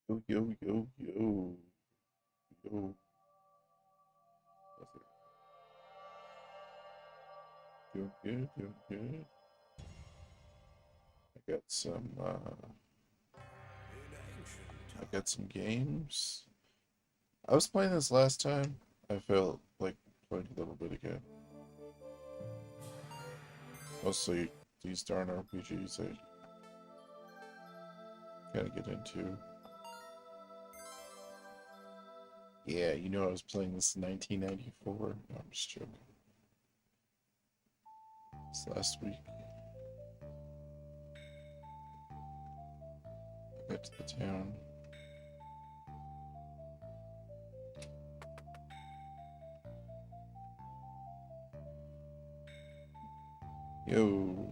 Yo, yo, yo, yo, yo. What's it? Doing good, doing good. I got some, I got some games. I was playing this last time. I felt like playing a little bit again. Mostly these darn RPGs I gotta get into. Yeah, you know I was playing this in 1994. No, I'm just joking. It's last week. I got to the town. Yo.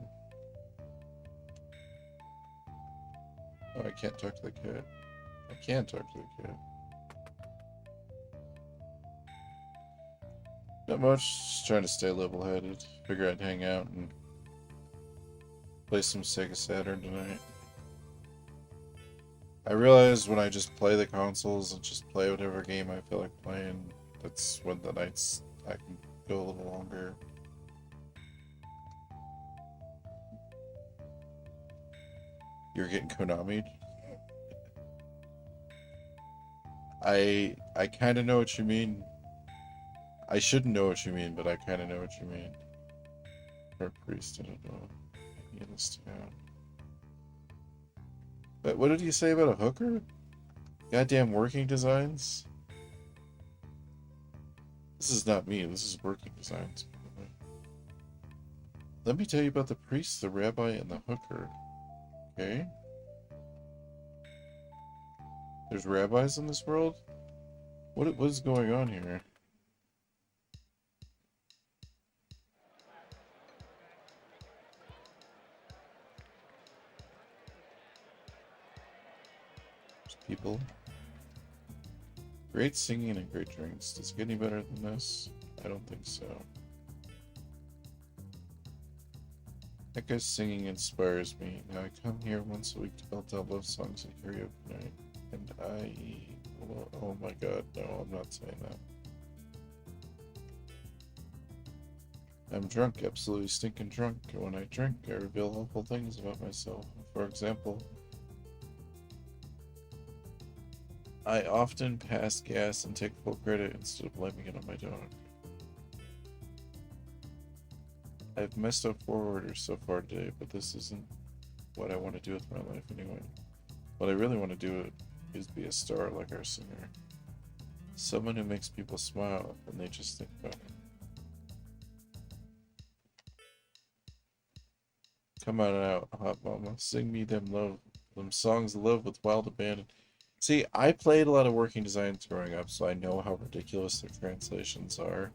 Oh, I can't talk to the cat. I can talk to the cat. Not much, just trying to stay level-headed. Figure I'd hang out and play some Sega Saturn tonight. I realize when I just play the consoles and just play whatever game I feel like playing, that's when the nights I can go a little longer. You're getting Konami'd? I kind of know what you mean. I shouldn't know what you mean, but I kind of know what you mean. Or priest, I don't know. Get this down. But what did you say about a hooker? Goddamn working designs? This is not me, this is working designs. Let me tell you about the priest, the rabbi, and the hooker. Okay? There's rabbis in this world? What is going on here? There's people. Great singing and great drinks. Does it get any better than this? I don't think so. That guy's singing inspires me. Now I come here once a week to belt out love songs and karaoke night. And oh my god, no, I'm not saying that. I'm drunk, absolutely stinking drunk. When I drink, I reveal awful things about myself. For example, I often pass gas and take full credit instead of blaming it on my dog. I've messed up 4 orders so far today, but this isn't what I want to do with my life anyway. What I really want to do is be a star like our singer. Someone who makes people smile when they just think about it. Come on out, hot mama. Sing me them songs of love with wild abandon. See, I played a lot of working designs growing up, so I know how ridiculous their translations are.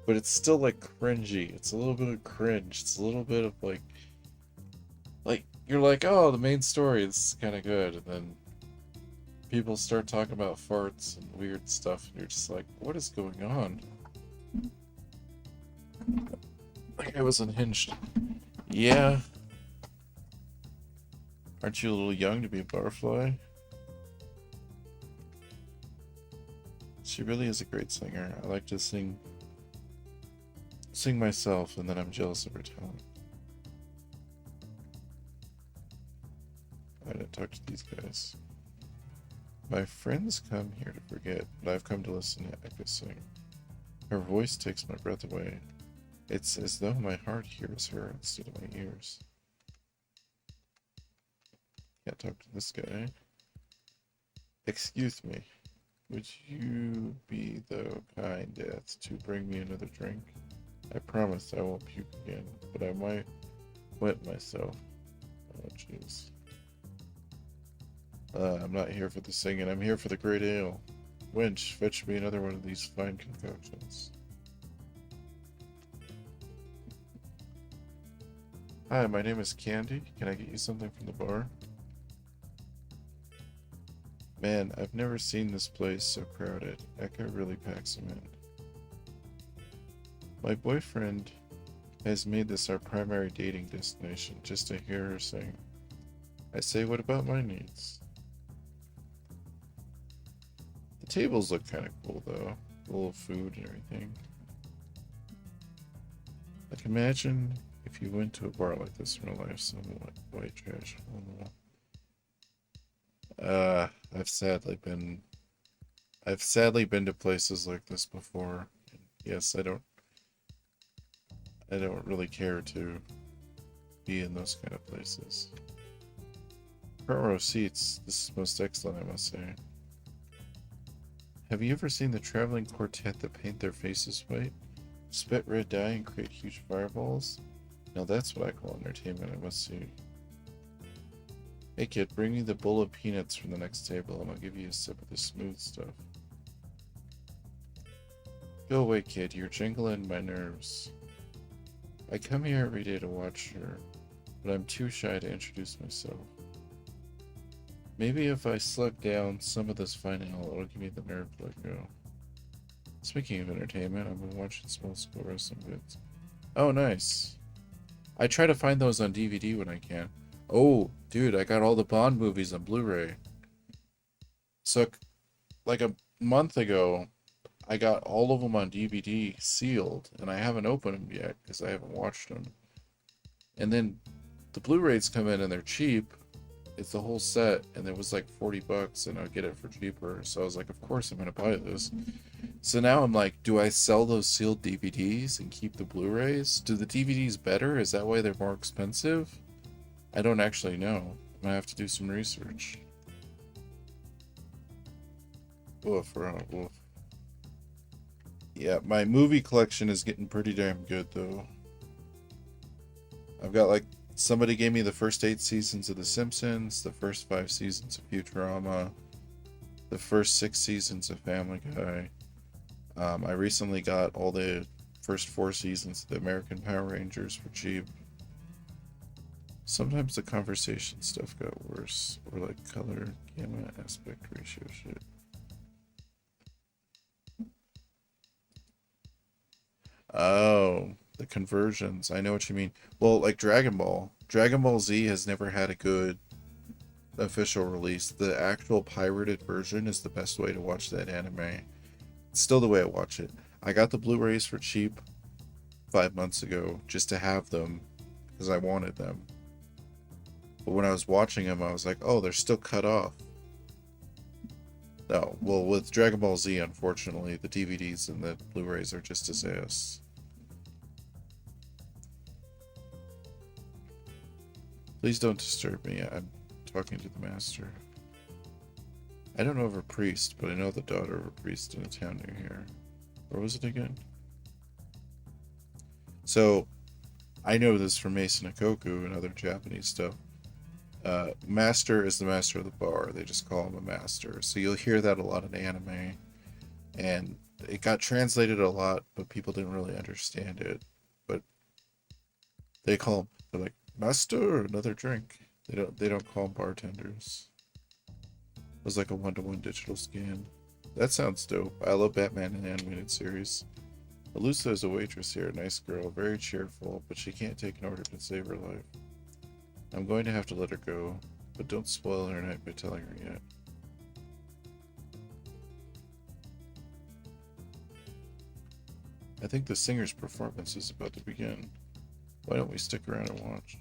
But it's still like cringy. It's a little bit of cringe. It's a little bit of like you're like, oh, the main story is kind of good, and then people start talking about farts and weird stuff, and you're just like, what is going on? Like I was unhinged. Yeah. Aren't you a little young to be a butterfly? She really is a great singer. I like to sing myself, and then I'm jealous of her talent. I didn't talk to these guys. My friends come here to forget, but I've come to listen to Eka sing. Her voice takes my breath away. It's as though my heart hears her instead of my ears. Can't talk to this guy. Excuse me. Would you be the kind as to bring me another drink? I promise I won't puke again, but I might wet myself. Oh, jeez. I'm not here for the singing, I'm here for the great ale. Wench, fetch me another one of these fine concoctions. Hi, my name is Candy. Can I get you something from the bar? Man, I've never seen this place so crowded. Eka really packs them in. My boyfriend has made this our primary dating destination just to hear her sing. I say, what about my needs? The tables look kind of cool though. Full of food and everything. Like imagine if you went to a bar like this in real life, some white trash on the wall. I've sadly been to places like this before. Yes, I don't really care to be in those kind of places. Front row seats, this is most excellent, I must say. Have you ever seen the traveling quartet that paint their faces white, spit red dye, and create huge fireballs? Now that's what I call entertainment, I must say. Hey kid, bring me the bowl of peanuts from the next table and I'll give you a sip of the smooth stuff. Go away, kid, you're jingling my nerves. I come here every day to watch her, but I'm too shy to introduce myself. Maybe if I slug down some of this fine ale, it'll give me the nerve to let go. Speaking of entertainment, I've been watching small school wrestling bits. Oh, nice. I try to find those on DVD when I can. Oh, dude, I got all the Bond movies on Blu-ray. So, like a month ago, I got all of them on DVD sealed, and I haven't opened them yet because I haven't watched them. And then the Blu-rays come in and they're cheap. It's the whole set, and it was like $40, and I'll get it for cheaper. So I was like, of course I'm gonna buy this. So now I'm like, do I sell those sealed DVDs and keep the Blu-rays? Do the DVDs better? Is that why they're more expensive? I don't actually know. I'm gonna have to do some research. Woof, woof. Yeah, my movie collection is getting pretty damn good, though. I've got, like, somebody gave me the first 8 seasons of The Simpsons, the first 5 seasons of Futurama, the first 6 seasons of Family Guy. I recently got all the first 4 seasons of the American Power Rangers for cheap. Sometimes the conversation stuff got worse, or like color, gamma, aspect ratio shit. Oh, the conversions. I know what you mean. Well, like Dragon Ball. Dragon Ball Z has never had a good official release. The actual pirated version is the best way to watch that anime. It's still the way I watch it. I got the Blu-rays for cheap 5 months ago just to have them because I wanted them. But when I was watching them, I was like, oh, they're still cut off. No, well, with Dragon Ball Z, unfortunately, the DVDs and the Blu-rays are just as ass. Please don't disturb me. I'm talking to the master. I don't know of a priest, but I know the daughter of a priest in a town near here. Where was it again? So, I know this from Mason Ikoku and other Japanese stuff. Master is the master of the bar. They just call him a master. So you'll hear that a lot in anime. And it got translated a lot, but people didn't really understand it. But they call him, they're like, master, another drink. They don't call them bartenders. It was like a 1-to-1 digital scan. That sounds dope. I love Batman and animated series. Alusa is a waitress here, nice girl, very cheerful, but she can't take an order to save her life. I'm going to have to let her go, but don't spoil her night by telling her yet. I think the singer's performance is about to begin. Why don't we stick around and watch?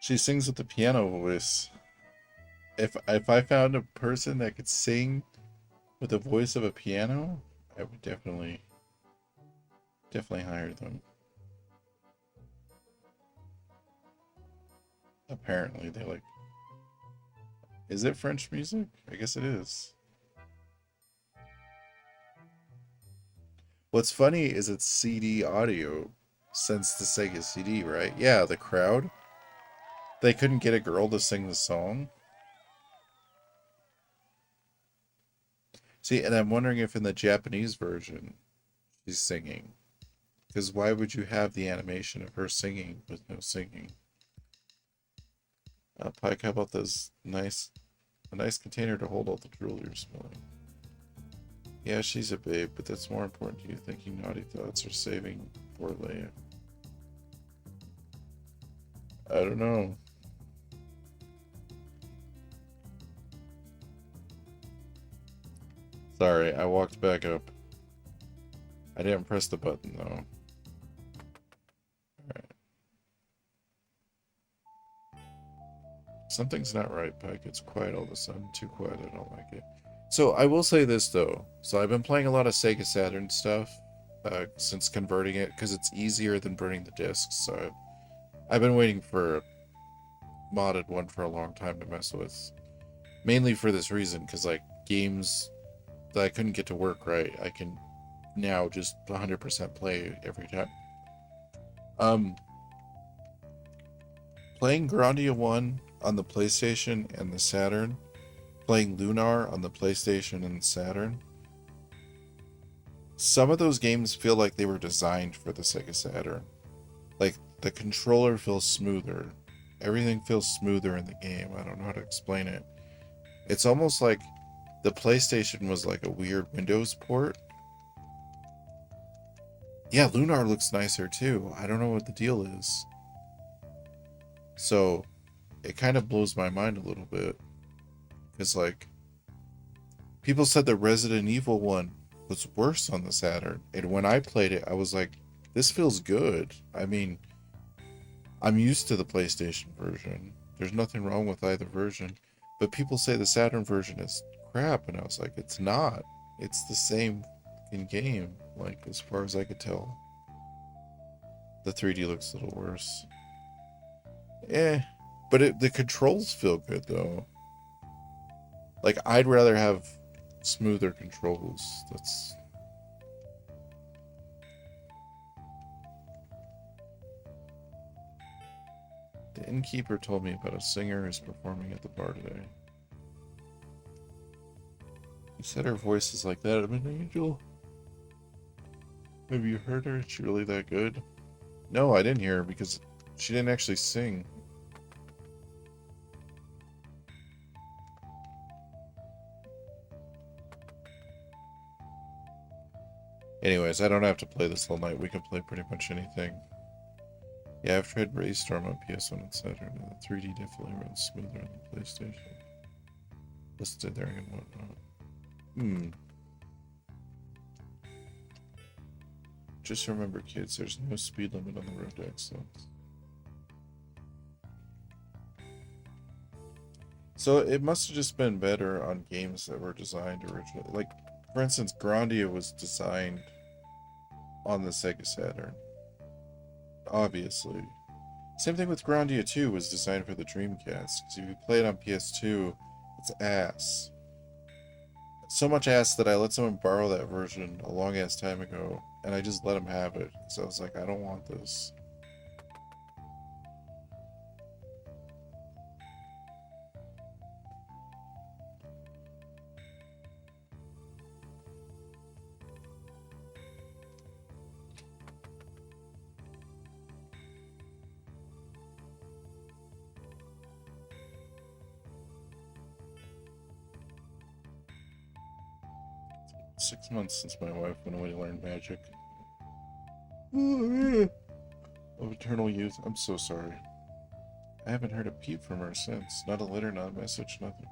She sings with the piano voice. If I found a person that could sing with the voice of a piano, I would definitely hire them. Apparently, they like. Is it French music? I guess it is. What's funny is it's CD audio since the Sega CD, right? Yeah, the crowd. They couldn't get a girl to sing the song. See, and I'm wondering if in the Japanese version she's singing. Because why would you have the animation of her singing with no singing? Pike, how about this a nice container to hold all the drool you're smelling? Yeah, she's a babe, but that's more important to you thinking naughty thoughts or saving poor Leia. I don't know. Sorry, I walked back up. I didn't press the button, though. Alright. Something's not right, Pike. It's quiet all of a sudden. Too quiet, I don't like it. So, I will say this, though. So, I've been playing a lot of Sega Saturn stuff since converting it, because it's easier than burning the discs. So, I've been waiting for a modded one for a long time to mess with. Mainly for this reason, because, like, games that I couldn't get to work right, I can now just 100% play every time. Playing Grandia 1 on the PlayStation and the Saturn, playing Lunar on the PlayStation and the Saturn, some of those games feel like they were designed for the Sega Saturn. Like, the controller feels smoother. Everything feels smoother in the game. I don't know how to explain it. It's almost like the PlayStation was like a weird Windows port. Yeah, Lunar looks nicer too. I don't know what the deal is. So, it kind of blows my mind a little bit. Because, like, people said the Resident Evil one was worse on the Saturn. And when I played it, I was like, this feels good. I mean, I'm used to the PlayStation version. There's nothing wrong with either version. But people say the Saturn version is crap. And I was like, it's not. It's the same in game. Like, as far as I could tell. The 3D looks a little worse. But the controls feel good, though. Like, I'd rather have smoother controls. That's... The innkeeper told me about a singer who's performing at the bar today. He said her voice is like that of an angel. Have you heard her? Is she really that good? No, I didn't hear her because she didn't actually sing. Anyways, I don't have to play this all night. We can play pretty much anything. Yeah, I've tried Raystorm on PS1 and Saturn, and the 3D definitely runs smoother on the PlayStation. Listed there and whatnot. Just remember, kids, there's no speed limit on the road to excellence. So it must have just been better on games that were designed originally. Like, for instance, Grandia was designed on the Sega Saturn. Obviously. Same thing with Grandia 2 was designed for the Dreamcast. Because if you play it on PS2, it's ass. So much ass that I let someone borrow that version a long ass time ago, and I just let him have it. So I was like, I don't want this. It's 6 months since my wife went away to learn magic. Of eternal youth. I'm so sorry. I haven't heard a peep from her since. Not a letter, not a message, nothing.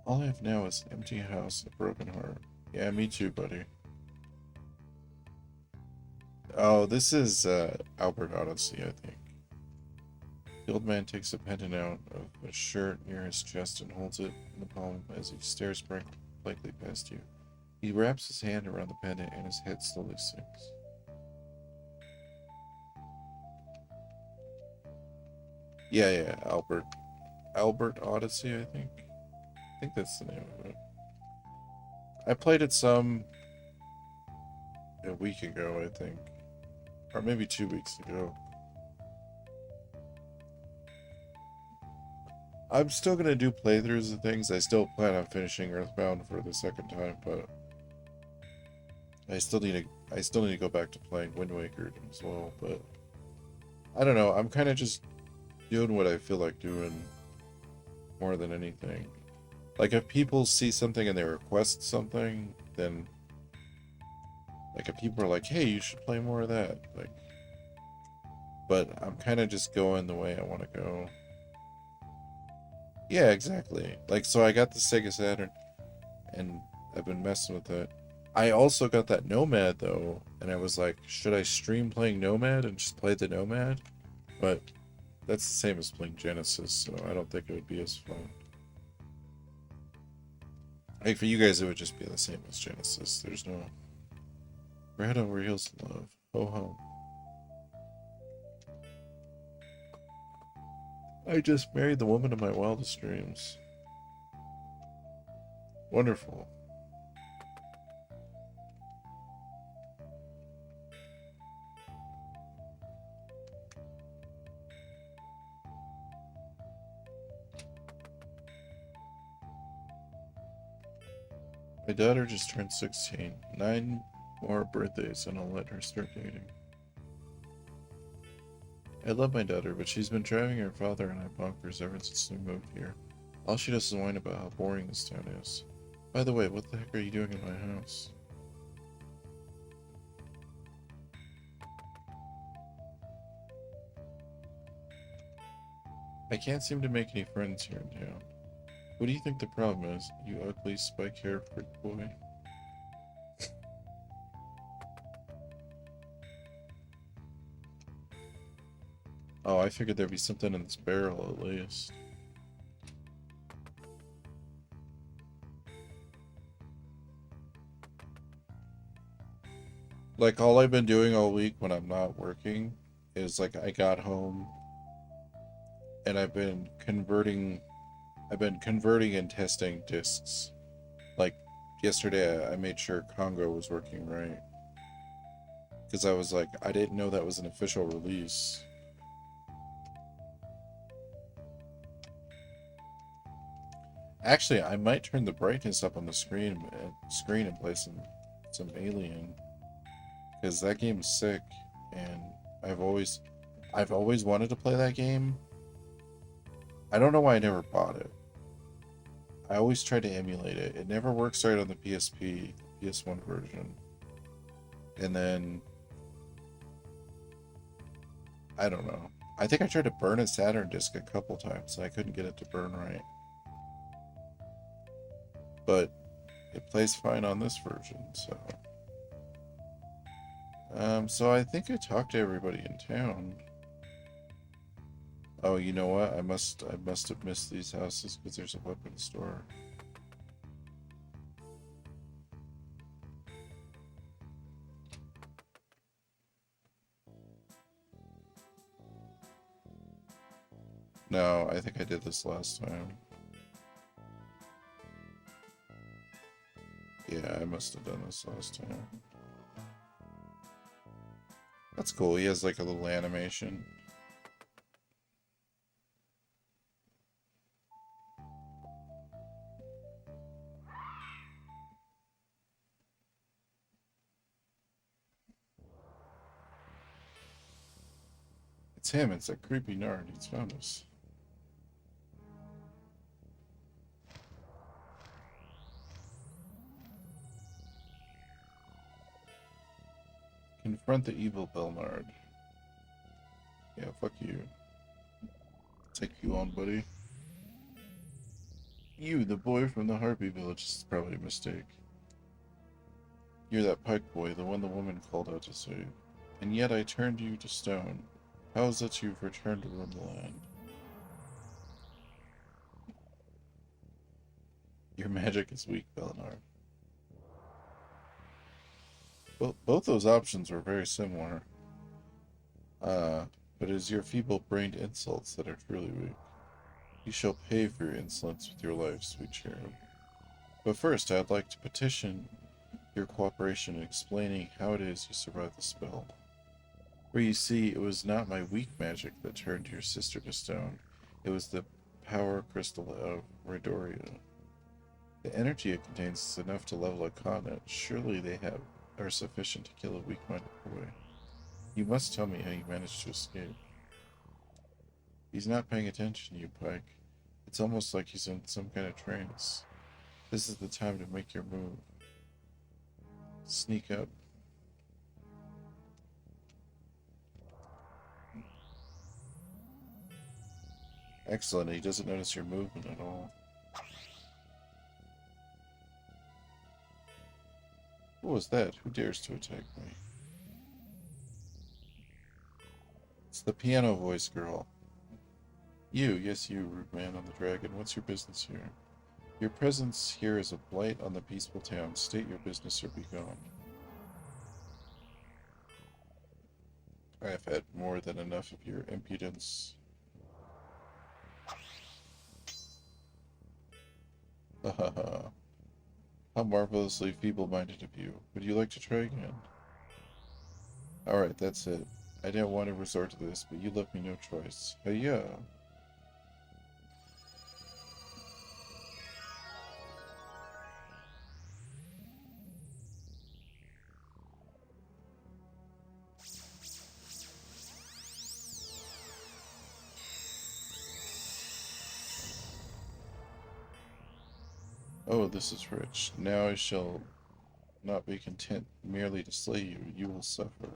All I have now is an empty house, a broken heart. Yeah, me too, buddy. Oh, this is Albert Odyssey, I think. The old man takes a pendant out of a shirt near his chest and holds it in the palm as he stares blankly past you. He wraps his hand around the pendant and his head slowly sinks. Yeah, Albert. Albert Odyssey, I think. I think that's the name of it. I played it some a week ago, I think. Or maybe 2 weeks ago. I'm still gonna do playthroughs and things. I still plan on finishing Earthbound for the second time, but I still need to I still need to go back to playing Wind Waker as well, but I don't know. I'm kind of just doing what I feel like doing more than anything. Like, if people see something and they request something, then, like, if people are like, hey, you should play more of that, like, but I'm kind of just going the way I want to go. Yeah, exactly. Like, so I got the Sega Saturn, and I've been messing with it. I also got that Nomad, though, and I was like, should I stream playing Nomad and just play the Nomad? But that's the same as playing Genesis, so I don't think it would be as fun. Like, for you guys, it would just be the same as Genesis. There's no red over heels to love. Ho ho. I just married the woman of my wildest dreams. Wonderful. My daughter just turned 16. 9 more birthdays and I'll let her start dating. I love my daughter, but she's been driving her father and I bonkers ever since we moved here. All she does is whine about how boring this town is. By the way, what the heck are you doing in my house? I can't seem to make any friends here in town. What do you think the problem is, you ugly spike-haired prick boy? Oh, I figured there'd be something in this barrel at least. Like, all I've been doing all week when I'm not working is, like, I got home and I've been converting and testing discs. Like, yesterday I made sure Congo was working right. Because I was like, I didn't know that was an official release. Actually, I might turn the brightness up on the screen and play some Alien. Because that game's sick, and I've always wanted to play that game. I don't know why I never bought it. I always try to emulate it. It never works right on the PSP, PS1 version. And then I don't know. I think I tried to burn a Saturn disc a couple times and I couldn't get it to burn right. But it plays fine on this version, so. So I think I talked to everybody in town. Oh, you know what? I must have missed these houses because there's a weapons store. No, I think I did this last time. Yeah, I must have done this last time. That's cool. He has like a little animation. It's him. It's that creepy nerd. He's found us. Confront the evil Belnard. Yeah, fuck you. Take you on, buddy. You, the boy from the Harpy Village, is probably a mistake. You're that pike boy, the one the woman called out to save. And yet I turned you to stone. How is it you've returned to rule the land? Your magic is weak, Belnard. Well, both those options were very similar. But it is your feeble-brained insults that are truly weak. You shall pay for your insolence with your life, sweet cherub. But first, I'd like to petition your cooperation in explaining how it is you survived the spell. For you see, it was not my weak magic that turned your sister to stone. It was the power crystal of Redoria. The energy it contains is enough to level a continent. Surely they have are sufficient to kill a weak-minded boy. You must tell me how you managed to escape. He's not paying attention to you, Pike. It's almost like he's in some kind of trance. This is the time to make your move. Sneak up. Excellent, he doesn't notice your movement at all. What was that? Who dares to attack me? It's the piano voice girl. You, yes you, rude man on the dragon. What's your business here? Your presence here is a blight on the peaceful town. State your business or be gone. I have had more than enough of your impudence. Ha ha ha. How marvelously feeble-minded of you. Would you like to try again? Alright, that's it. I didn't want to resort to this, but you left me no choice. Hey-ya! Oh, this is rich. Now I shall not be content merely to slay you. You will suffer.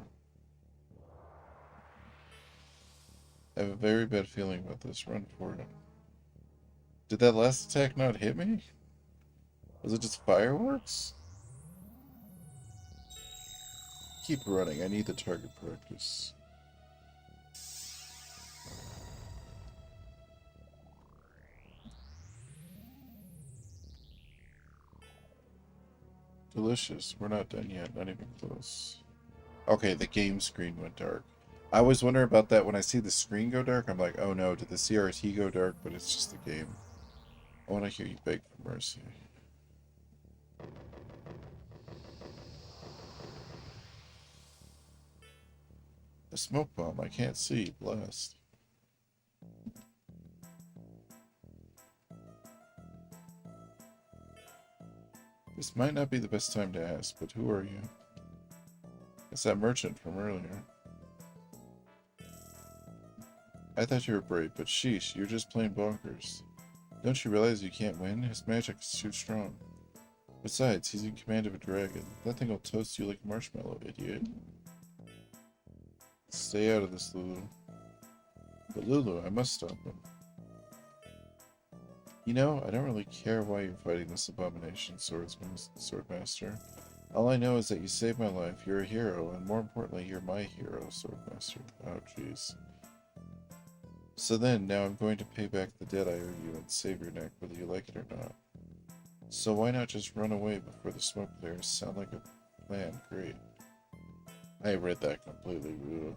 I have a very bad feeling about this. Run for it. Did that last attack not hit me? Was it just fireworks? Keep running. I need the target practice. Delicious. We're not done yet. Not even close. Okay, the game screen went dark. I always wonder about that when I see the screen go dark. I'm like, oh no, did the CRT go dark? But it's just the game. I want to hear you beg for mercy. A smoke bomb. I can't see. Blast. This might not be the best time to ask, but who are you? It's that merchant from earlier. I thought you were brave, but sheesh, you're just plain bonkers. Don't you realize you can't win? His magic is too strong. Besides, he's in command of a dragon. That thing will toast you like a marshmallow, idiot. Stay out of this, Lulu. But Lulu, I must stop him. You know, I don't really care why you're fighting this abomination, Swordmaster. All I know is that you saved my life, you're a hero, and more importantly, you're my hero, Swordmaster. Oh, jeez. So then, now I'm going to pay back the debt I owe you and save your neck, whether you like it or not. So why not just run away before the smoke clears? Sound like a plan. Great. I read that completely rude.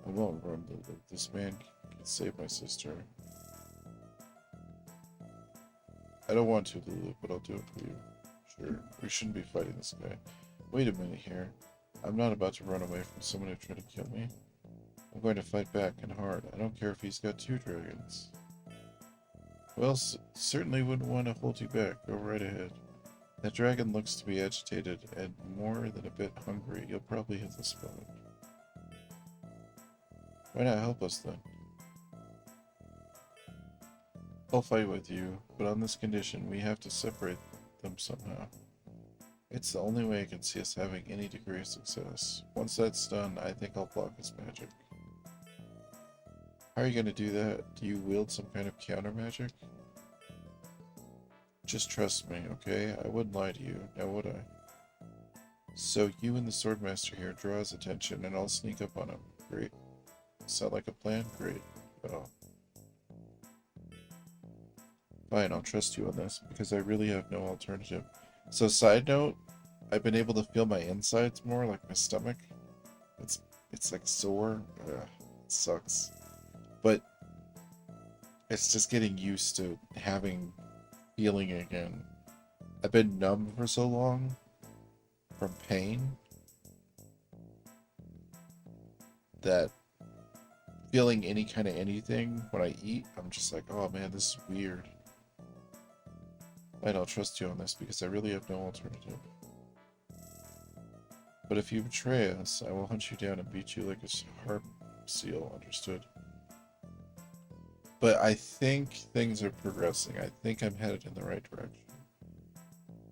I won't run. This man can save my sister. I don't want to, Lulu, but I'll do it for you. Sure. We shouldn't be fighting this guy. Wait a minute here. I'm not about to run away from someone who tried to kill me. I'm going to fight back, and hard. I don't care if he's got 2 dragons. Well, certainly wouldn't want to hold you back. Go right ahead. That dragon looks to be agitated and more than a bit hungry. You'll probably hit the spot. Why not help us then? I'll fight with you, but on this condition, we have to separate them somehow. It's the only way I can see us having any degree of success. Once that's done, I think I'll block his magic. How are you going to do that? Do you wield some kind of counter magic? Just trust me, okay? I wouldn't lie to you, now would I? So you and the Swordmaster here draw his attention, and I'll sneak up on him. Great. Sound like a plan? Great. Oh. Fine, I'll trust you on this, because I really have no alternative. So side note, I've been able to feel my insides more, like my stomach. It's like sore. Ugh, it sucks. But it's just getting used to having feeling again. I've been numb for so long from pain that feeling any kind of anything when I eat, I'm just like, oh man, this is weird. Fine, I'll trust you on this because I really have no alternative. But if you betray us, I will hunt you down and beat you like a harp seal, understood? But I think things are progressing. I think I'm headed in the right direction.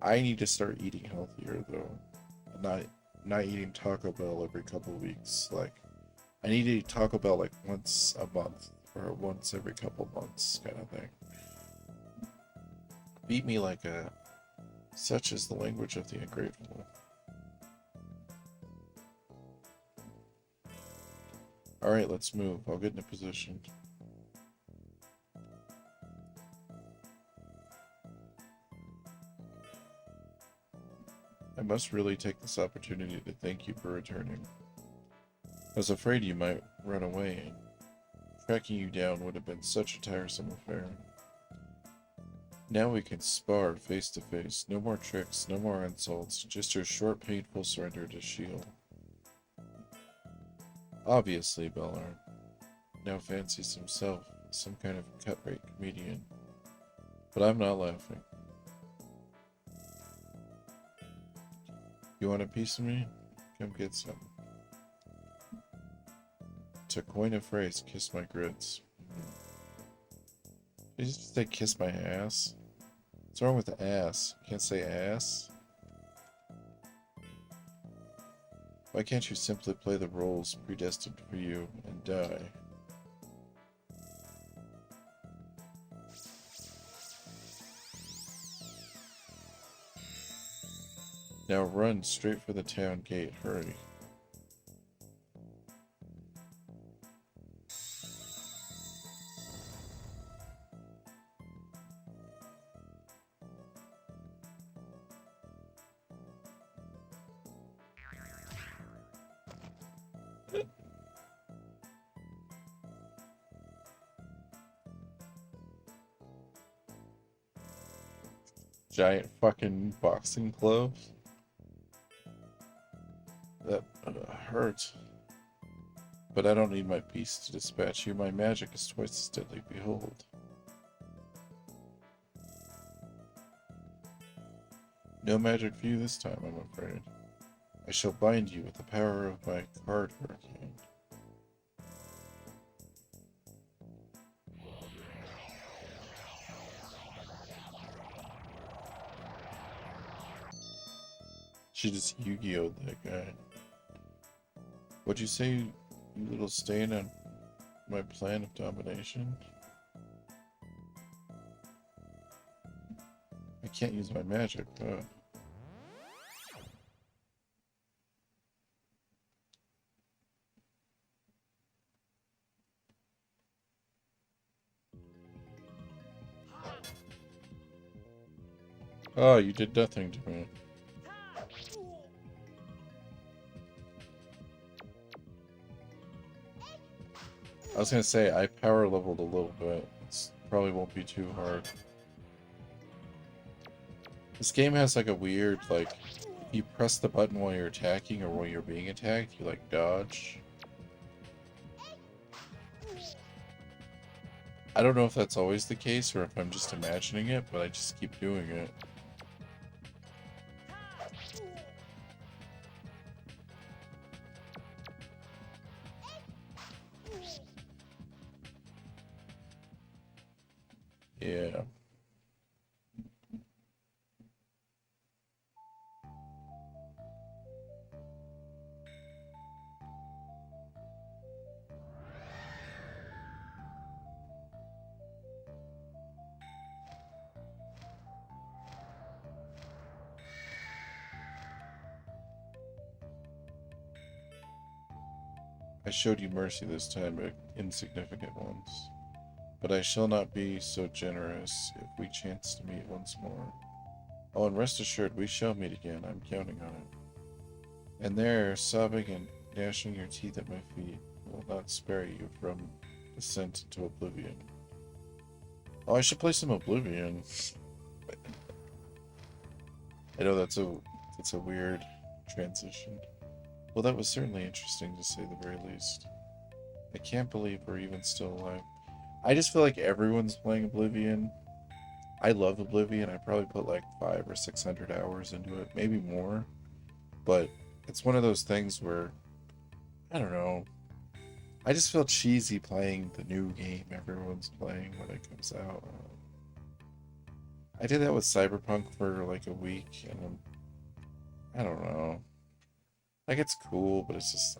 I need to start eating healthier, though. Not eating Taco Bell every couple weeks. Like, I need to eat Taco Bell like once a month or once every couple months, kind of thing. Beat me like a... Such is the language of the ungrateful. Alright, let's move. I'll get in a position. I must really take this opportunity to thank you for returning. I was afraid you might run away. Tracking you down would have been such a tiresome affair. Now we can spar face to face. No more tricks, no more insults, just your short, painful surrender to shield. Obviously, Bellard now fancies himself some kind of cut-rate comedian. But I'm not laughing. You want a piece of me? Come get some. To coin a phrase, kiss my grits. Did you just say kiss my ass? What's wrong with the ass? Can't say ass? Why can't you simply play the roles predestined for you and die? Now run straight for the town gate, hurry. Giant fucking boxing gloves? That hurt. But I don't need my beast to dispatch you. My magic is twice as deadly. Behold. No magic for you this time, I'm afraid. I shall bind you with the power of my card hurricane. She just Yu-Gi-Oh'd that guy. What'd you say, you little stain on my plan of domination? I can't use my magic, huh? Oh, you did nothing to me. I was gonna say, I power leveled a little bit. It probably won't be too hard. This game has like a weird, like, if you press the button while you're attacking or while you're being attacked, you like dodge. I don't know if that's always the case or if I'm just imagining it, but I just keep doing it. Yeah. I showed you mercy this time, but insignificant ones. But I shall not be so generous if we chance to meet once more. Oh, and rest assured, we shall meet again. I'm counting on it. And there, sobbing and gnashing your teeth at my feet, will not spare you from descent into oblivion. Oh, I should play some Oblivion. I know that's a weird transition. Well, that was certainly interesting to say the very least. I can't believe we're even still alive. I just feel like everyone's playing Oblivion. I love Oblivion. I probably put like 500 or 600 hours into it, maybe more. But it's one of those things where, I don't know, I just feel cheesy playing the new game everyone's playing when it comes out. I did that with Cyberpunk for like a week, and I don't know. Like, it's cool, but it's just,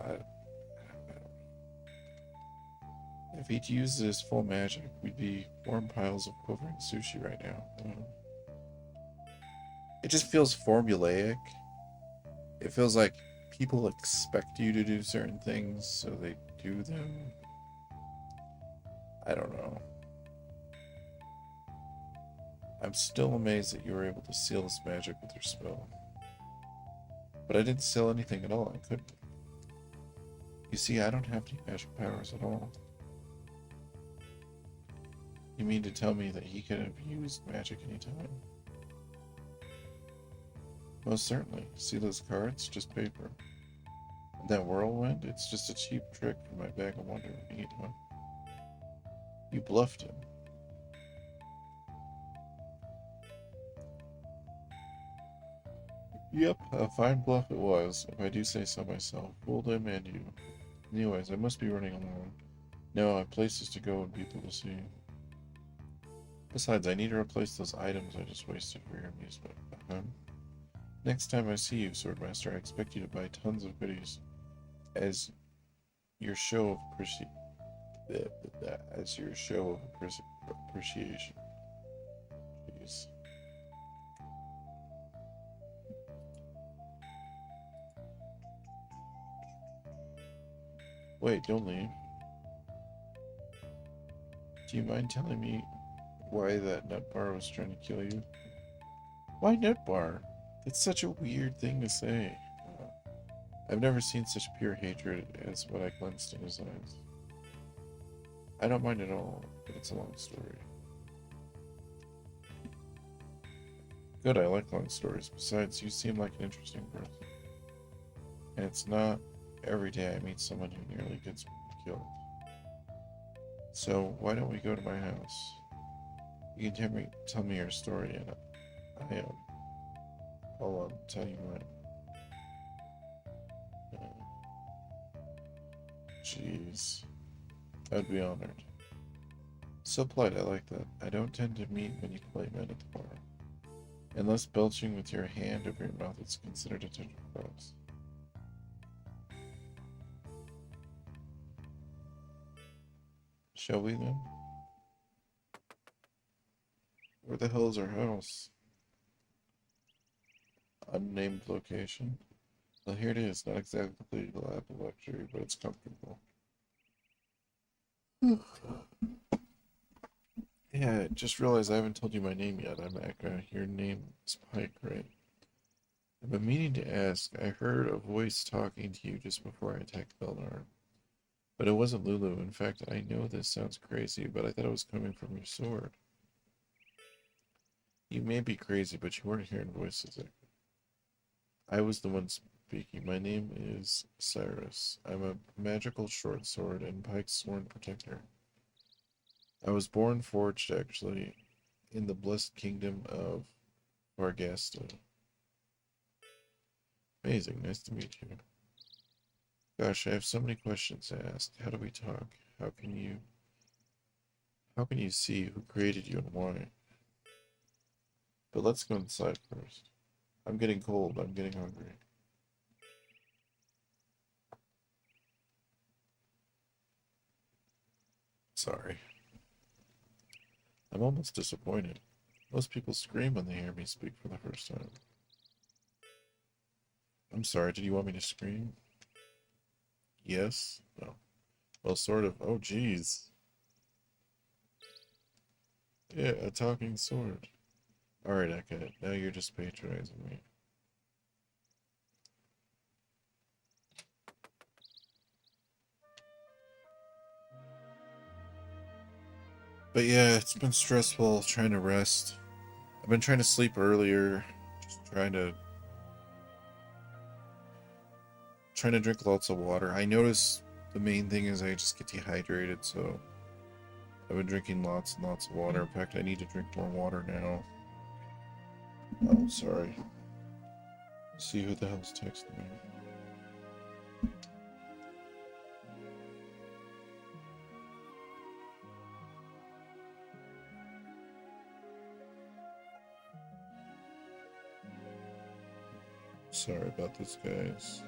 if he'd used his full magic, we'd be warm piles of quivering sushi right now. It just feels formulaic. It feels like people expect you to do certain things, so they do them. I don't know. I'm still amazed that you were able to seal this magic with your spell. But I didn't seal anything at all. I couldn't. You see, I don't have any magic powers at all. You mean to tell me that he could have used magic anytime? Most certainly. See those cards? Just paper. And that whirlwind? It's just a cheap trick from my bag of wonder. You need one. You bluffed him. Yep, a fine bluff it was, if I do say so myself. Fooled him and you. Anyways, I must be running along. No, I have places to go and people to see. Besides, I need to replace those items I just wasted for your amusement. Next time I see you, Swordmaster, I expect you to buy tons of goodies as your show of appreciation. Jeez. Wait, don't leave. Do you mind telling me why that nut bar was trying to kill you? Why nut bar? That's such a weird thing to say. I've never seen such pure hatred as what I glimpsed in his eyes. I don't mind at all, but it's a long story. Good, I like long stories. Besides, you seem like an interesting person. And it's not every day I meet someone who nearly gets killed. So, why don't we go to my house? You can tell me your story, and I'll tell you mine. Jeez. I'd be honored. So polite, I like that. I don't tend to meet many polite men at the bar. Unless belching with your hand over your mouth is considered a tender offense. Shall we then? Where the hell is our house? Unnamed location. Well, here it is. Not exactly the lap of luxury, but it's comfortable. Yeah, just realized I haven't told you my name yet. I'm Eka. Your name is Pike, right? I've been meaning to ask. I heard a voice talking to you just before I attacked Belnar. But it wasn't Lulu. In fact, I know this sounds crazy, but I thought it was coming from your sword. You may be crazy, but you weren't hearing voices. I was the one speaking. My name is Cyrus. I'm a magical short sword and Pike's sworn protector. I was born forged, actually, in the blessed kingdom of Vargasta. Amazing. Nice to meet you. Gosh, I have so many questions to ask. How do we talk? How can you see who created you and why? But let's go inside first. I'm getting cold. I'm getting hungry. Sorry. I'm almost disappointed. Most people scream when they hear me speak for the first time. I'm sorry, did you want me to scream? Yes? No. Well, sort of. Oh, geez. Yeah, a talking sword. Alright, Eka, now you're just patronizing me. But yeah, it's been stressful trying to rest. I've been trying to sleep earlier, just trying to drink lots of water. I notice the main thing is I just get dehydrated, so I've been drinking lots and lots of water. In fact, I need to drink more water now. Oh, sorry. Let's see who the hell's texting me. Sorry about this, guys.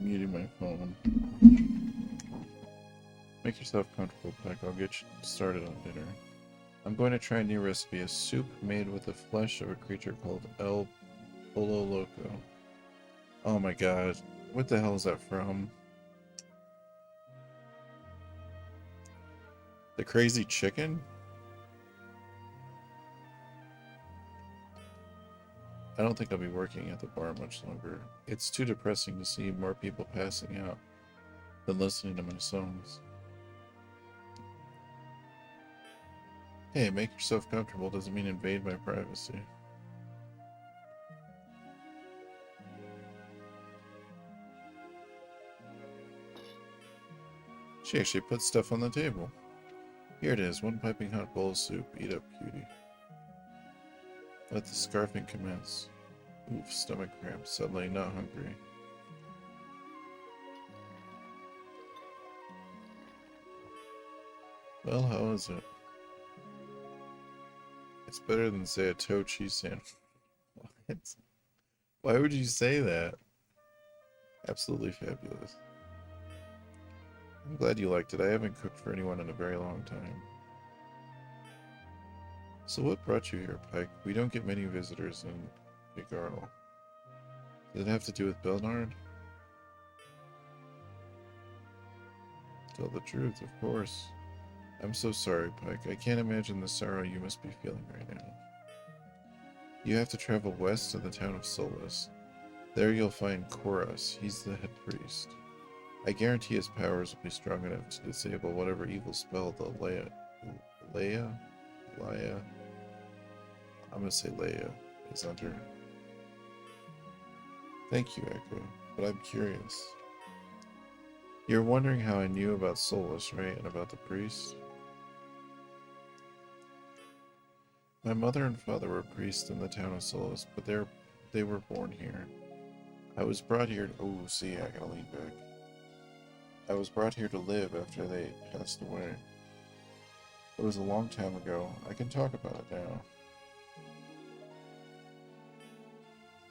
Muting my phone. Make yourself comfortable, Peck. I'll get you started on dinner. I'm going to try a new recipe, a soup made with the flesh of a creature called El Polo Loco. Oh my god. What the hell is that from? The Crazy Chicken? I don't think I'll be working at the bar much longer. It's too depressing to see more people passing out than listening to my songs. Hey, make yourself comfortable doesn't mean invade my privacy. She actually put stuff on the table. Here it is, one piping hot bowl of soup. Eat up, cutie. Let the scarfing commence. Oof, stomach cramps. Suddenly not hungry. Well, how is it? It's better than, say, a toe cheese sandwich. What? Why would you say that? Absolutely fabulous. I'm glad you liked it. I haven't cooked for anyone in a very long time. So what brought you here, Pike? We don't get many visitors in Pigarl. Does it have to do with Belnard? Tell the truth, of course. I'm so sorry, Pike. I can't imagine the sorrow you must be feeling right now. You have to travel west to the town of Solus. There you'll find Koros. He's the head priest. I guarantee his powers will be strong enough to disable whatever evil spell the Leia? I'm gonna say Leia is under. Thank you, Echo, but I'm curious. You're wondering how I knew about Solus, right? And about the priest? My mother and father were priests in the town of Solus, but they were born here. I was brought here to... Oh, see, I gotta lean back. I was brought here to live after they passed away. It was a long time ago. I can talk about it now.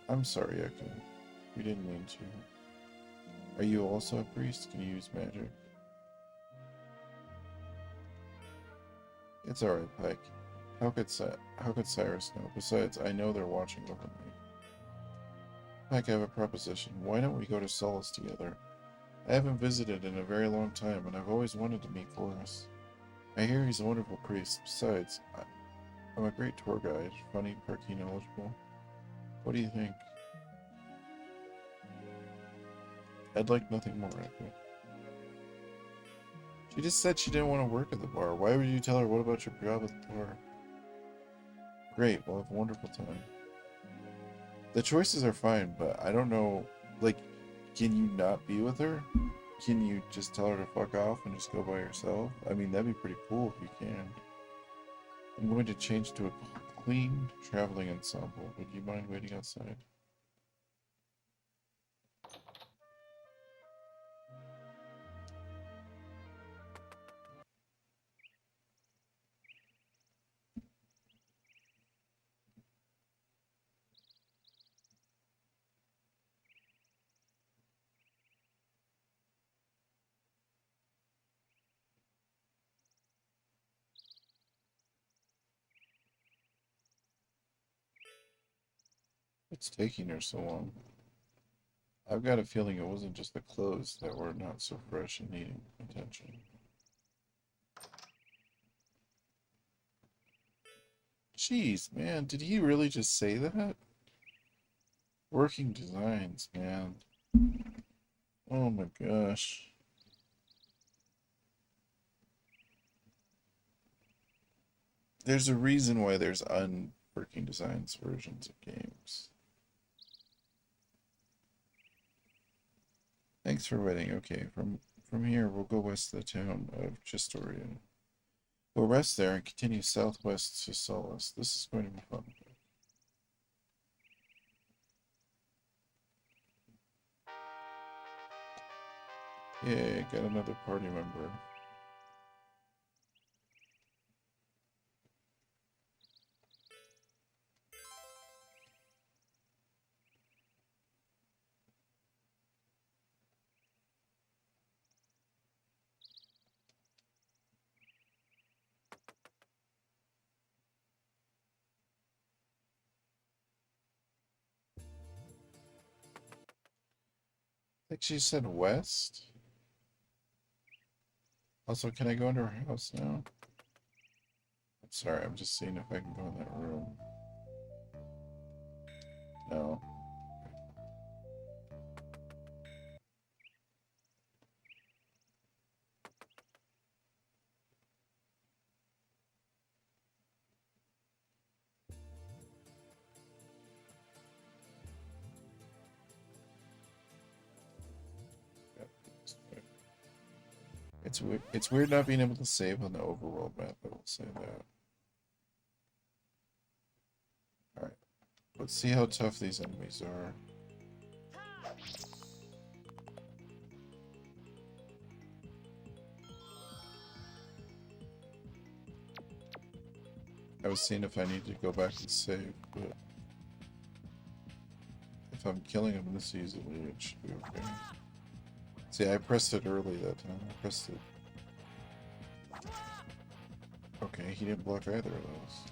I'm sorry, Echo. We didn't mean to. Are you also a priest? Can you use magic? It's alright, Pike. How could Cyrus know? Besides, I know they're watching over me. Pike, I have a proposition. Why don't we go to Solus together? I haven't visited in a very long time, and I've always wanted to meet Koros. I hear he's a wonderful priest. Besides, I'm a great tour guide. Funny, perky, knowledgeable. What do you think? I'd like nothing more, Echo. She just said she didn't want to work at the bar. Why would you tell her? What about your job at the bar? Great, we'll have a wonderful time. The choices are fine, but I don't know, like, can you not be with her? Can you just tell her to fuck off and just go by yourself? I mean, that'd be pretty cool if you can. I'm going to change to a clean traveling ensemble. Would you mind waiting outside? What's taking her so long? I've got a feeling it wasn't just the clothes that were not so fresh and needing attention. Jeez, man, did he really just say that? Working designs, man. Oh my gosh. There's a reason why there's unworking designs versions of games. Thanks for waiting. Okay, from here we'll go west of the town of Chistoria. We'll rest there and continue southwest to Solace. This is going to be fun. Yay, got another party member. I think she said west. Also, can I go into her house now? I'm sorry, I'm just seeing if I can go in that room. No. It's weird not being able to save on the overworld map, I will say that. Alright. Let's see how tough these enemies are. I was seeing if I need to go back and save, but if I'm killing him this easily, it should be okay. See, I pressed it early that time. I pressed it. Okay, he didn't block either of those.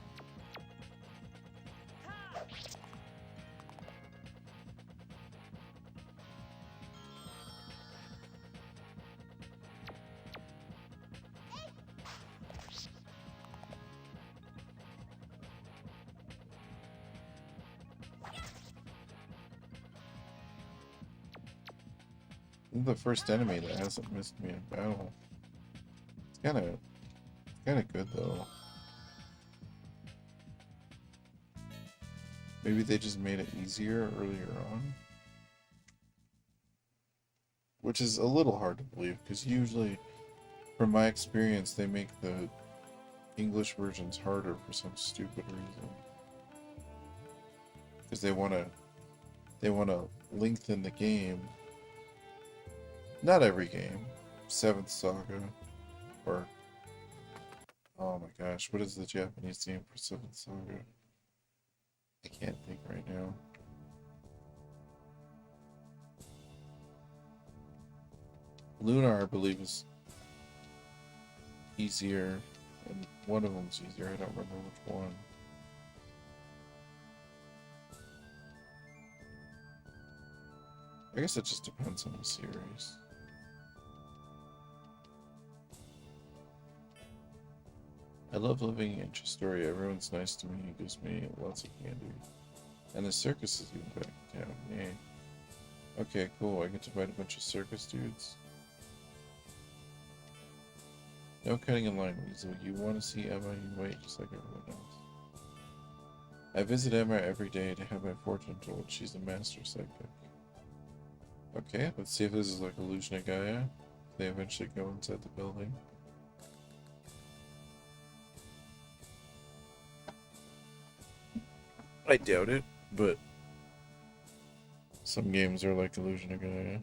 This is the first enemy that hasn't missed me in battle. It's kind of good though. Maybe they just made it easier earlier on, which is a little hard to believe because usually, from my experience, they make the English versions harder for some stupid reason because they want to lengthen the game. Not every game. Seventh Saga, or oh my gosh, what is the Japanese name for Seventh Saga? I can't think right now. Lunar, I believe, is easier, and one of them's easier. I don't remember which one. I guess it just depends on the series. I love living in Chistoria. Everyone's nice to me and gives me lots of candy. And the circus is even back in town. Yay. Okay, cool. I get to fight a bunch of circus dudes. No cutting in line, Weasel. You want to see Emma, you wait just like everyone else. I visit Emma every day to have my fortune told. She's a master psychic. Okay, let's see if this is like Illusion of Gaia. They eventually go inside the building. I doubt it, but some games are like Illusion of Gaia.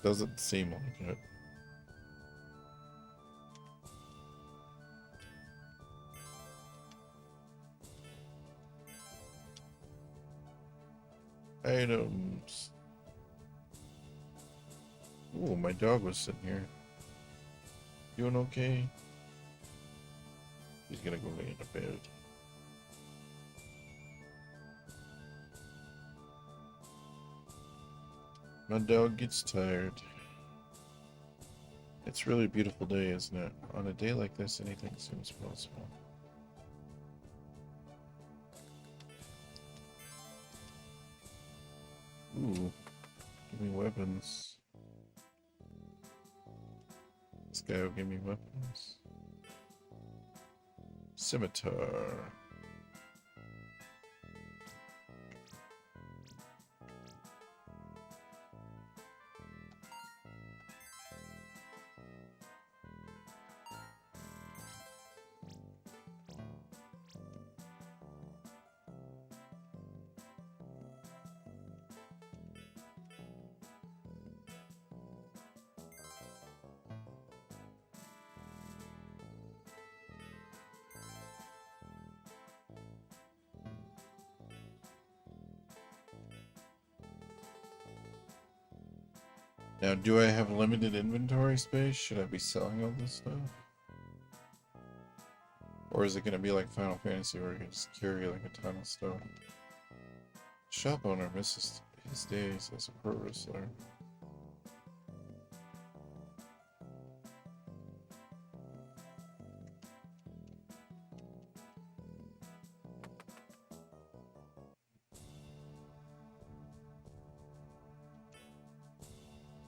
Doesn't seem like it. Items. Ooh, my dog was sitting here. Doing okay? He's gonna go lay in the bed. My dog gets tired. It's really a beautiful day, isn't it? On a day like this, anything seems possible. Ooh, give me weapons. This guy will give me weapons. Scimitar. Now, do I have limited inventory space? Should I be selling all this stuff? Or is it going to be like Final Fantasy where you can just carry like a ton of stuff? Shop owner misses his days as a pro wrestler.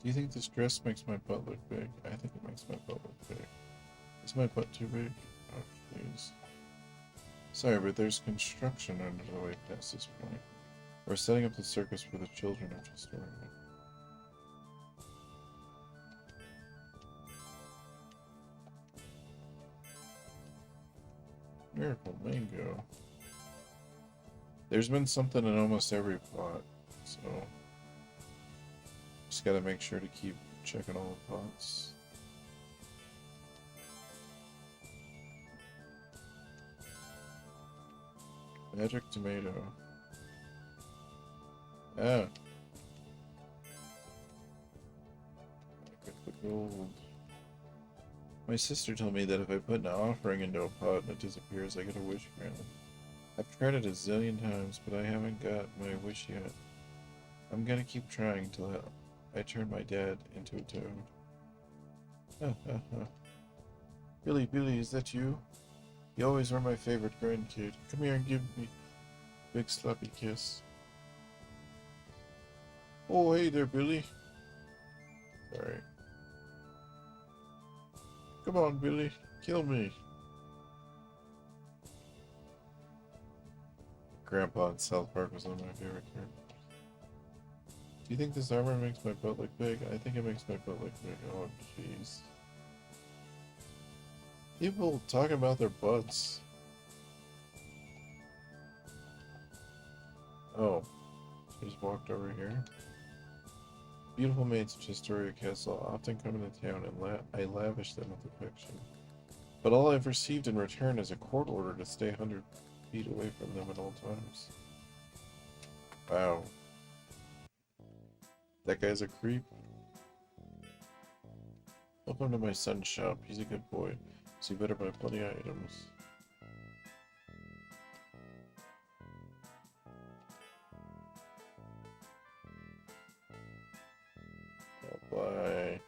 Do you think this dress makes my butt look big? I think it makes my butt look big. Is my butt too big? Oh, please. Sorry, but there's construction under the way past this point. We're setting up the circus for the children of just arrived. Miracle Mango. There's been something in almost every plot, so just gotta make sure to keep checking all the plots. Magic tomato. Ah. I got the gold. My sister told me that if I put an offering into a pot and it disappears, I get a wish granted. I've tried it a zillion times, but I haven't got my wish yet. I'm gonna keep trying till I turn my dad into a toad. Ha ha ha. Billy, Billy, is that you? You always were my favorite grandkid. Come here and give me a big sloppy kiss. Oh, hey there, Billy. Sorry. Come on, Billy. Kill me. Grandpa in South Park was one of my favorite characters. Do you think this armor makes my butt look big? I think it makes my butt look big. Oh, jeez. People talking about their butts. Oh. She just walked over here. Beautiful maids of Historia Castle often come into town and I lavish them with affection. But all I've received in return is a court order to stay 100 feet away from them at all times. Wow. That guy's a creep. Welcome to my son's shop. He's a good boy, so you better buy plenty of items. Bye.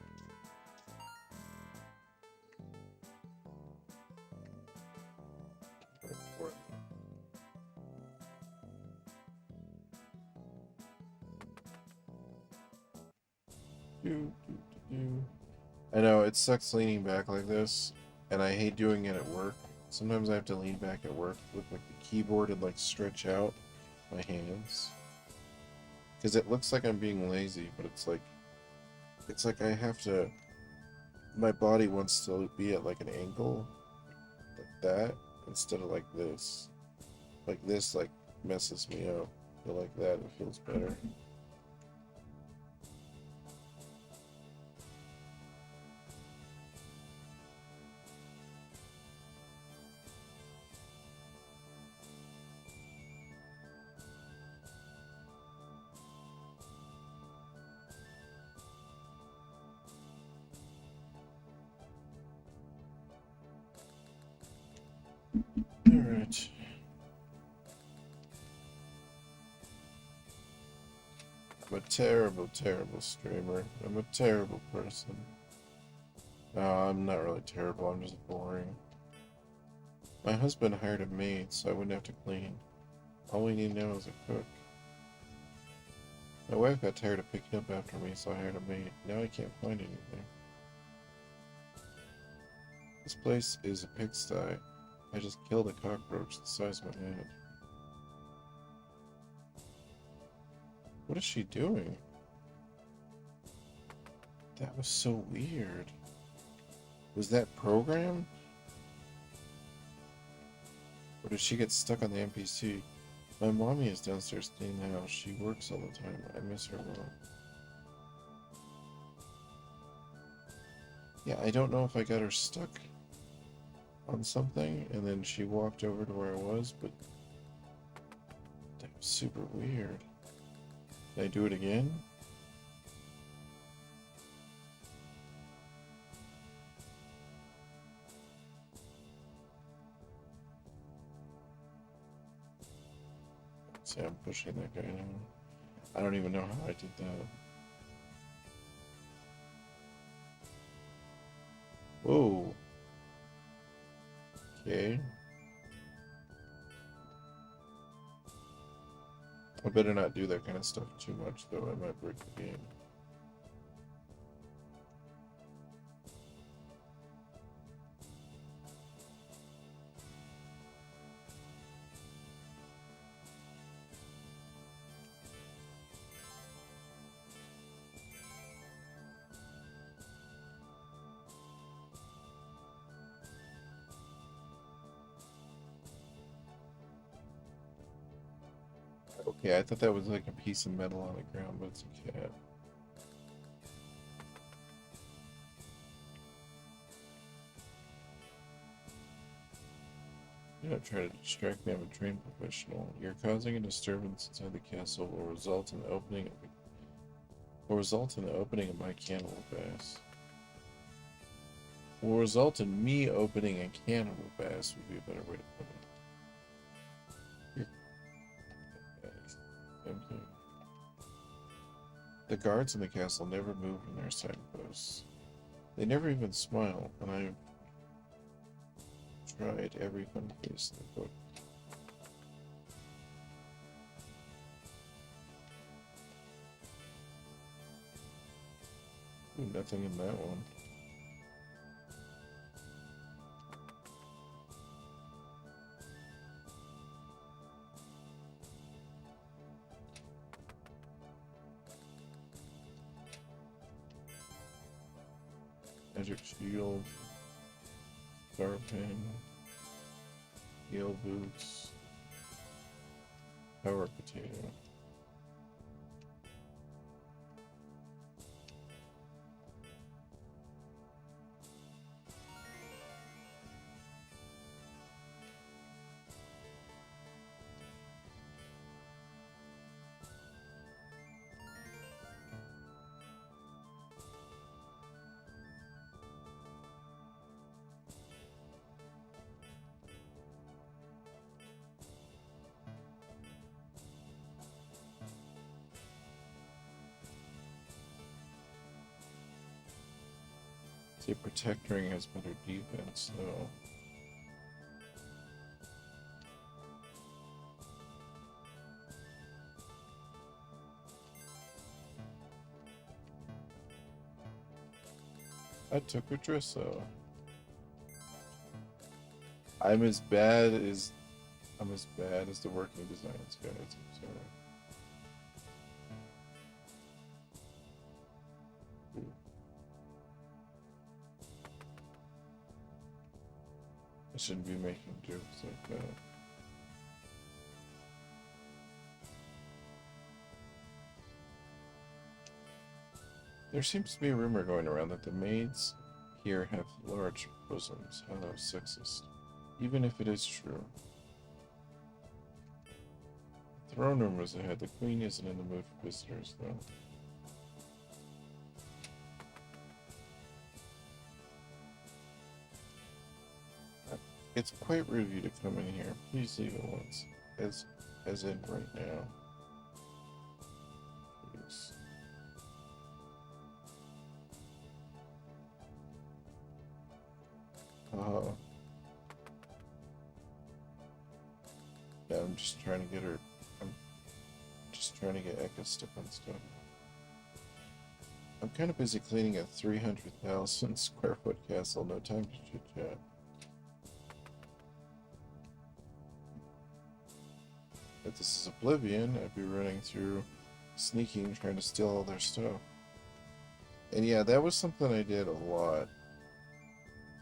I know, it sucks leaning back like this, and I hate doing it at work. Sometimes I have to lean back at work with like the keyboard and like stretch out my hands. Because it looks like I'm being lazy, but it's like I have to, my body wants to be at like an angle, like that, instead of like this. Like this like messes me up, but like that it feels better. Alright. I'm a terrible, terrible streamer. I'm a terrible person. No, I'm not really terrible, I'm just boring. My husband hired a maid, so I wouldn't have to clean. All we need now is a cook. My wife got tired of picking up after me, so I hired a maid. Now I can't find anything. This place is a pigsty. I just killed a cockroach the size of my head. What is she doing? That was so weird. Was that programmed? Or did she get stuck on the NPC? My mommy is downstairs cleaning the house. She works all the time. I miss her a lot. Yeah, I don't know if I got her stuck on something and then she walked over to where I was, but that was super weird. Did I do it again? See, I'm pushing that guy now. I don't even know how I did that. Whoa. Okay. I better not do that kind of stuff too much, though. I might break the game. Okay, I thought that was like a piece of metal on the ground, but it's a cat. You're not trying to distract me. I'm a trained professional. You're causing a disturbance inside the castle will result in the opening of my cannibal bass. Will result in me opening a cannibal bass would be a better way to put it. Okay. The guards in the castle never move from their signposts. They never even smile, and I've tried every fun face in the book. Ooh, nothing in that one. Magic shield, star pen, heel boots, power potato. See, protect ring has better defense, though. I took a dress off. I'm as bad as the working designs guys. I'm sorry. I shouldn't be making jokes like that. There seems to be a rumor going around that the maids here have large bosoms. Hello, sexist. Even if it is true. The throne room was ahead. The queen isn't in the mood for visitors, though. It's quite rude of you to come in here. Please leave at once. As in right now. Please. Yeah, I'm just trying to get her. I'm just trying to get Eka stuff on stuff. I'm kind of busy cleaning a 300,000 square foot castle. No time to chit chat. If this is Oblivion, I'd be running through, sneaking, trying to steal all their stuff. And yeah, that was something I did a lot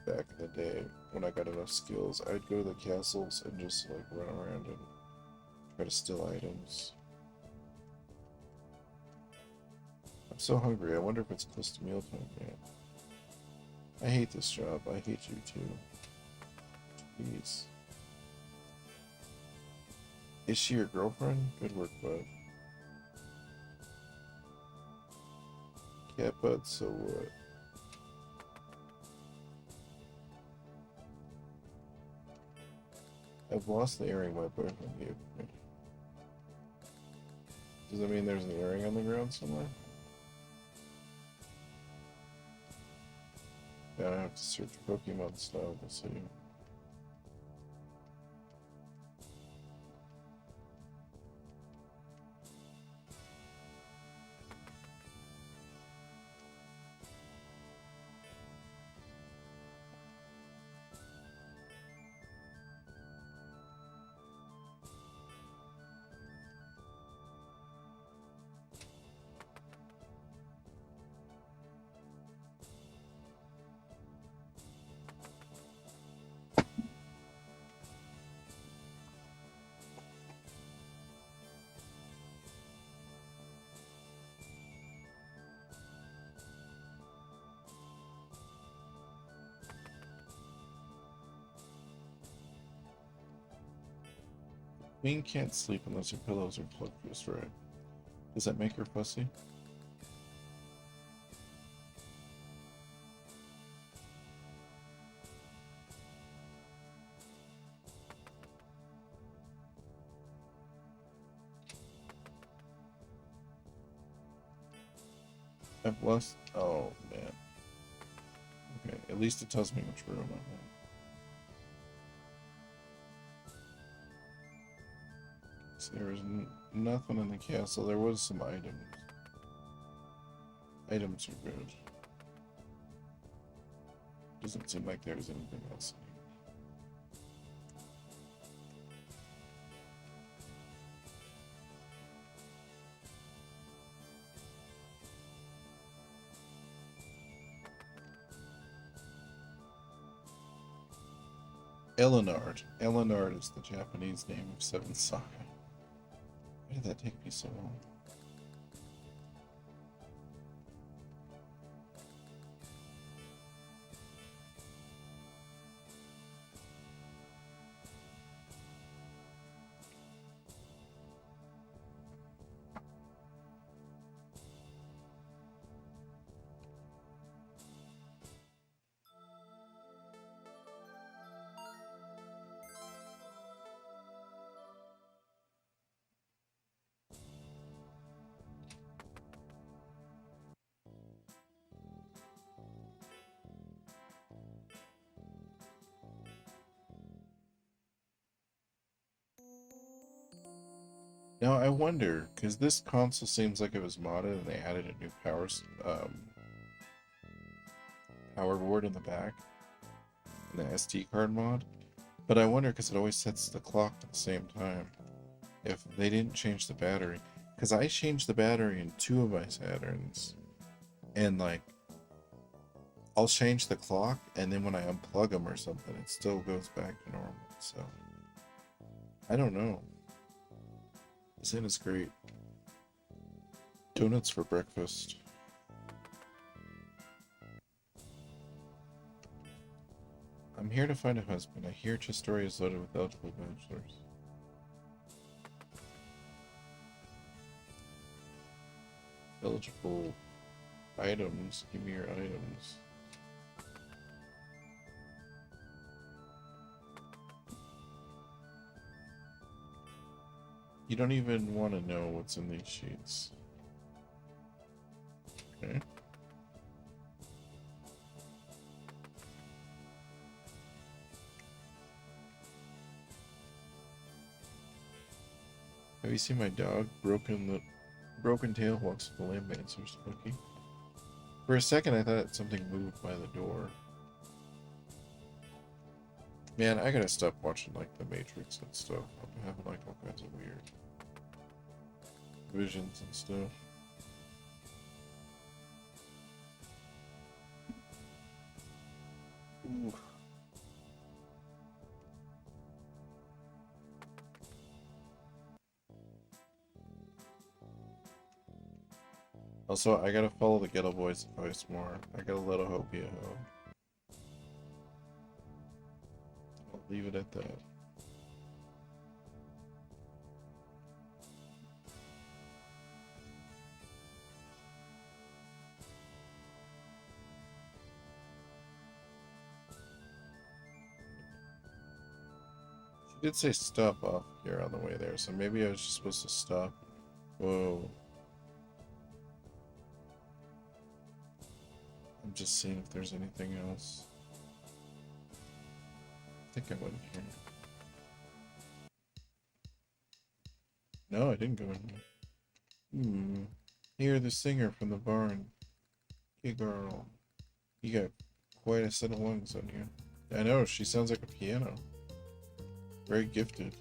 back in the day when I got enough skills. I'd go to the castles and just like run around and try to steal items. I'm so hungry. I wonder if it's close to mealtime yet. I hate this job. I hate you too. Jeez. Is she your girlfriend? Good work, bud. Cat bud, so what? I've lost the earring my boyfriend gave me. Does that mean there's an earring on the ground somewhere? Yeah, I have to search Pokemon style to see. Queen can't sleep unless her pillows are plugged just right. Does that make her fussy? I've lost. Oh man. Okay, at least it tells me which room I'm in. So there was nothing in the castle. There was some items. Items are good. Doesn't seem like there's anything else. Elinard. Elinard is the Japanese name of Seven Saga. Why did that take me so long? Now I wonder, because this console seems like it was modded and they added a new power board in the back, in the SD card mod. But I wonder, because it always sets the clock at the same time, if they didn't change the battery. Because I changed the battery in 2 of my Saturns, and like, I'll change the clock, and then when I unplug them or something, it still goes back to normal. So, I don't know. This inn is great. Donuts for breakfast. I'm here to find a husband. I hear Chestoria is loaded with eligible bachelors. Eligible items. Give me your items. You don't even want to know what's in these sheets. Okay. Have you seen my dog? Broken Tail walks with the lamb answers, Spooky. For a second, I thought something moved by the door. Man, I gotta stop watching, like, The Matrix and stuff. I'm having, like, all kinds of weird visions and stuff. Ooh. Also, I gotta follow the Ghetto Boys advice more. I gotta let a hoe be a hoe. I'll leave it at that. She did say stop off here on the way there, so maybe I was just supposed to stop. Whoa. I'm just seeing if there's anything else. I think I went here. No, I didn't go in here. Hear the singer from the barn. Hey girl. You got quite a set of lungs on you. I know, she sounds like a piano. Very gifted.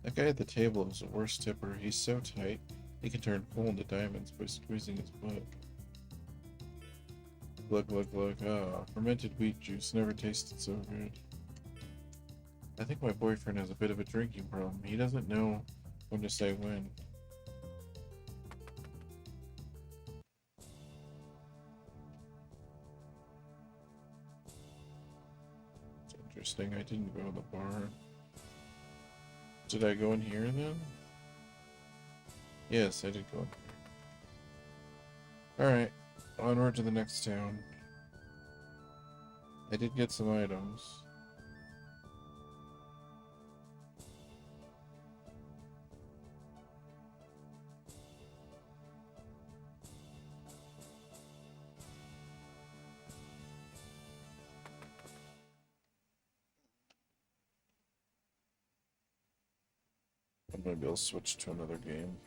That guy at the table is the worst tipper. He's so tight, he can turn coal into diamonds by squeezing his butt. Look, look, look. Ah, fermented wheat juice never tasted so good. I think my boyfriend has a bit of a drinking problem. He doesn't know when to say when. It's interesting. I didn't go to the bar. Did I go in here then? Yes, I did go in here. Alright, onward to the next town. I did get some items. Maybe I'll switch to another game.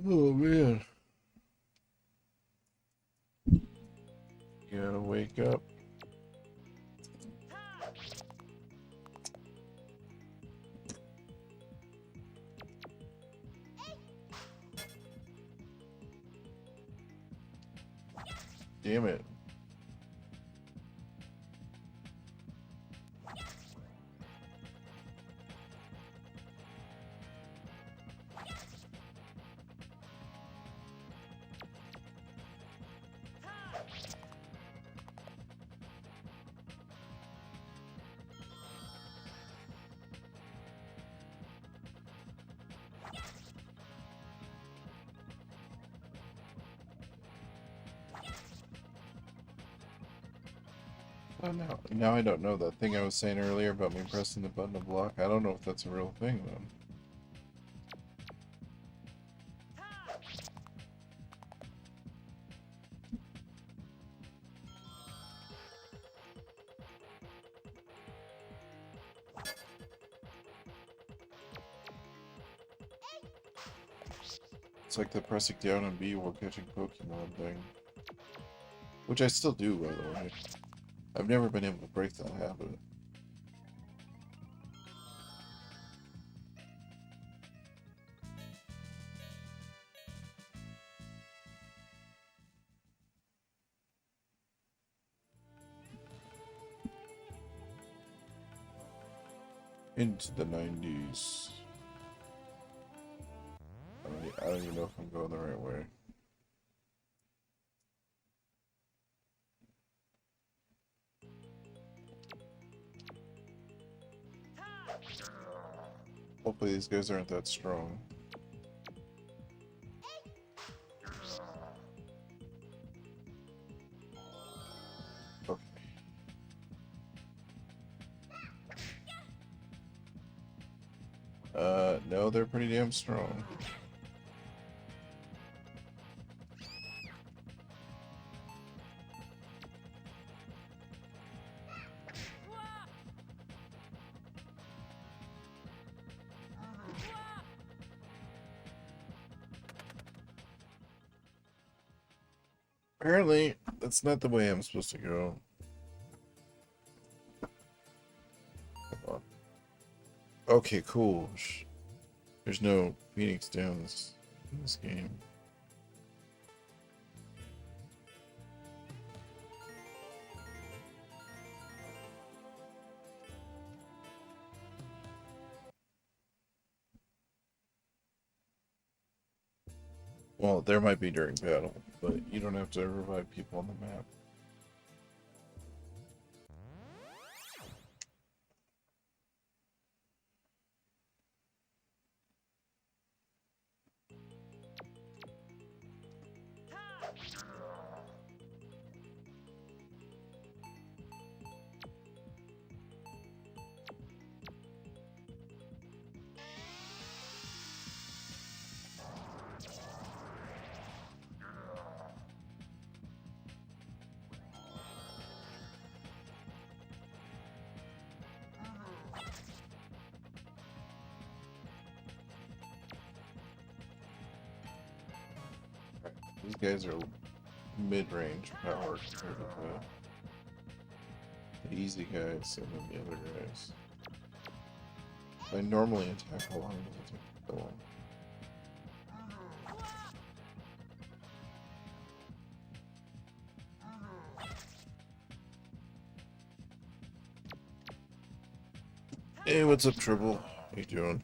Oh man. Gotta wake up. Damn it. Oh, now I don't know. That thing I was saying earlier about me pressing the button to block, I don't know if that's a real thing then. It's like the pressing down on B while catching Pokemon thing. Which I still do, by the way. I've never been able to break that habit. Into the 90s. I don't even know if I'm going the right way. Hopefully these guys aren't that strong. Okay. No, they're pretty damn strong. Apparently, that's not the way I'm supposed to go. Hold on. Okay, cool. There's no Phoenix Downs in this game. Well, there might be during battle, but you don't have to revive people on the map. These guys are mid-range power compared to the easy guys and then the other guys. I normally attack along as I take the kill. Hey, what's up, Triple? How you doing?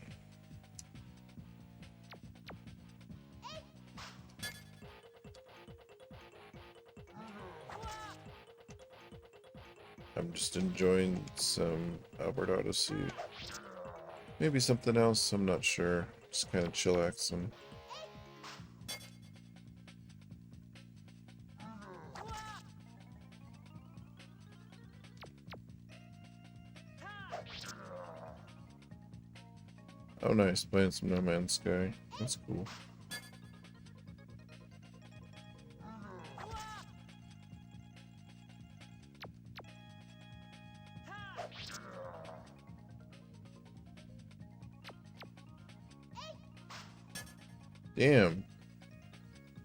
I'm just enjoying some Albert Odyssey. Maybe something else, I'm not sure. Just kind of chillaxing. Oh nice, playing some No Man's Sky. That's cool. Damn.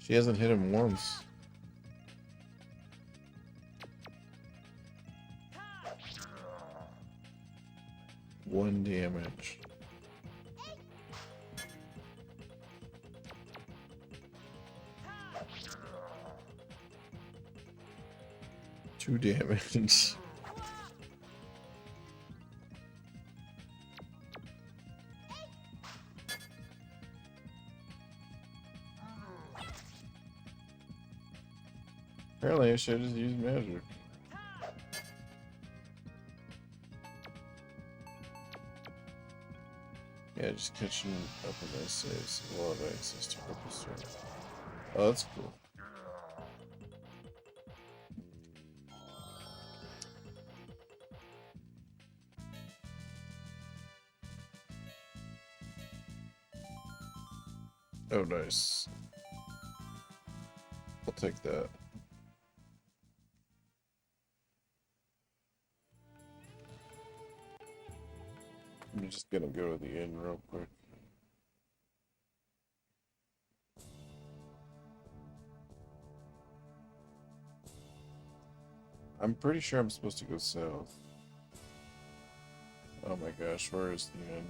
She hasn't hit him once. One damage. Two damage. Apparently I should have just used magic. Yeah, just catching up with my saves. A lot of access to purple strength. Oh, that's cool. Oh, nice. I'll take that. I'm just gonna go to the inn real quick. I'm pretty sure I'm supposed to go south. Oh my gosh, where is the inn?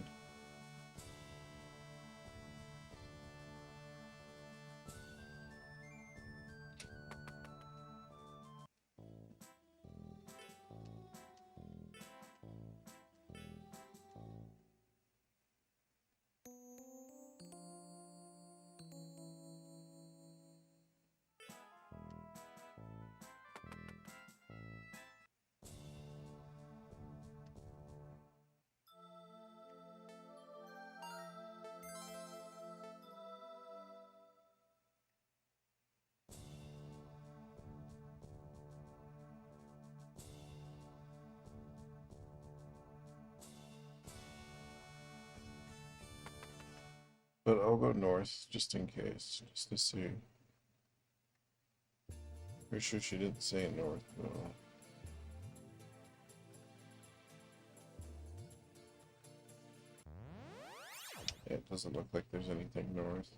But I'll go north, just in case, just to see. Pretty sure she didn't say north, though. Yeah, it doesn't look like there's anything north.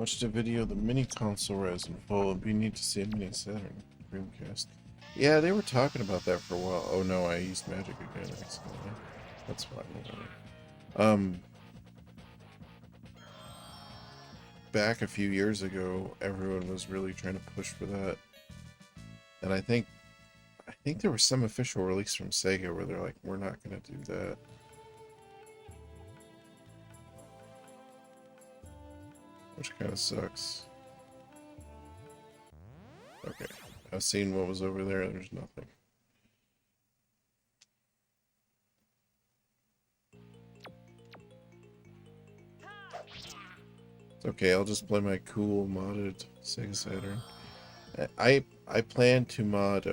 Watched a video of the mini console Ryzen full, and we need to see a mini Saturn Dreamcast. Yeah, they were talking about that for a while. Oh no, I used Magic again accidentally. That's fine. Back a few years ago, everyone was really trying to push for that, and I think there was some official release from Sega where they're like, we're not gonna do that. Which kind of sucks. Okay, I've seen what was over there. There's nothing. It's okay, I'll just play my cool modded Sega Saturn. I plan to mod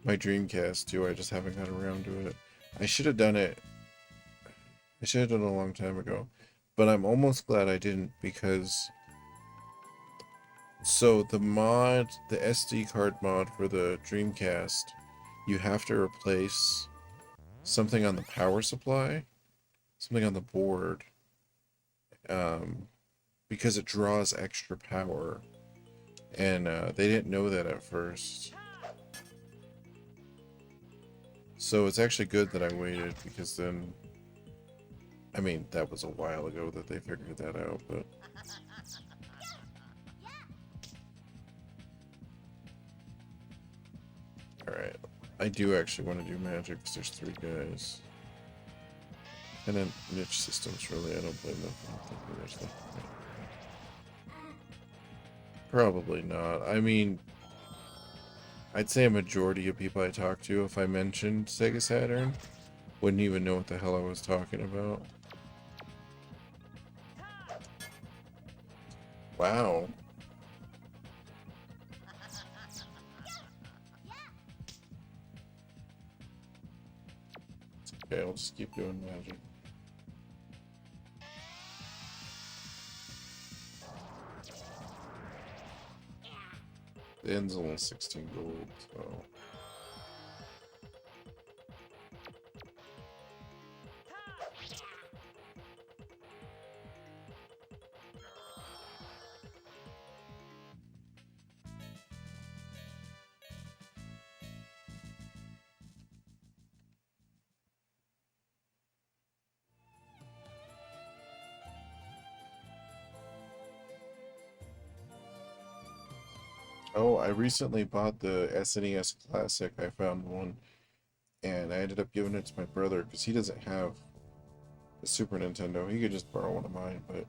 my Dreamcast too. I just haven't got around to it. I should have done it. I should have done it a long time ago. But I'm almost glad I didn't, because so the mod, the SD card mod for the Dreamcast, you have to replace something on the power supply, something on the board, because it draws extra power, and they didn't know that at first. So it's actually good that I waited, because then, I mean, that was a while ago that they figured that out, but alright. I do actually want to do Magic, because there's 3 guys. And then niche systems, really, I don't blame them for thinking there's nothing. Probably not. I mean, I'd say a majority of people I talk to, if I mentioned Sega Saturn, wouldn't even know what the hell I was talking about. Wow. It's okay, I'll just keep doing Magic. The end's only 16 gold, so... Oh, I recently bought the SNES Classic. I found one, and I ended up giving it to my brother because he doesn't have a Super Nintendo. He could just borrow one of mine, but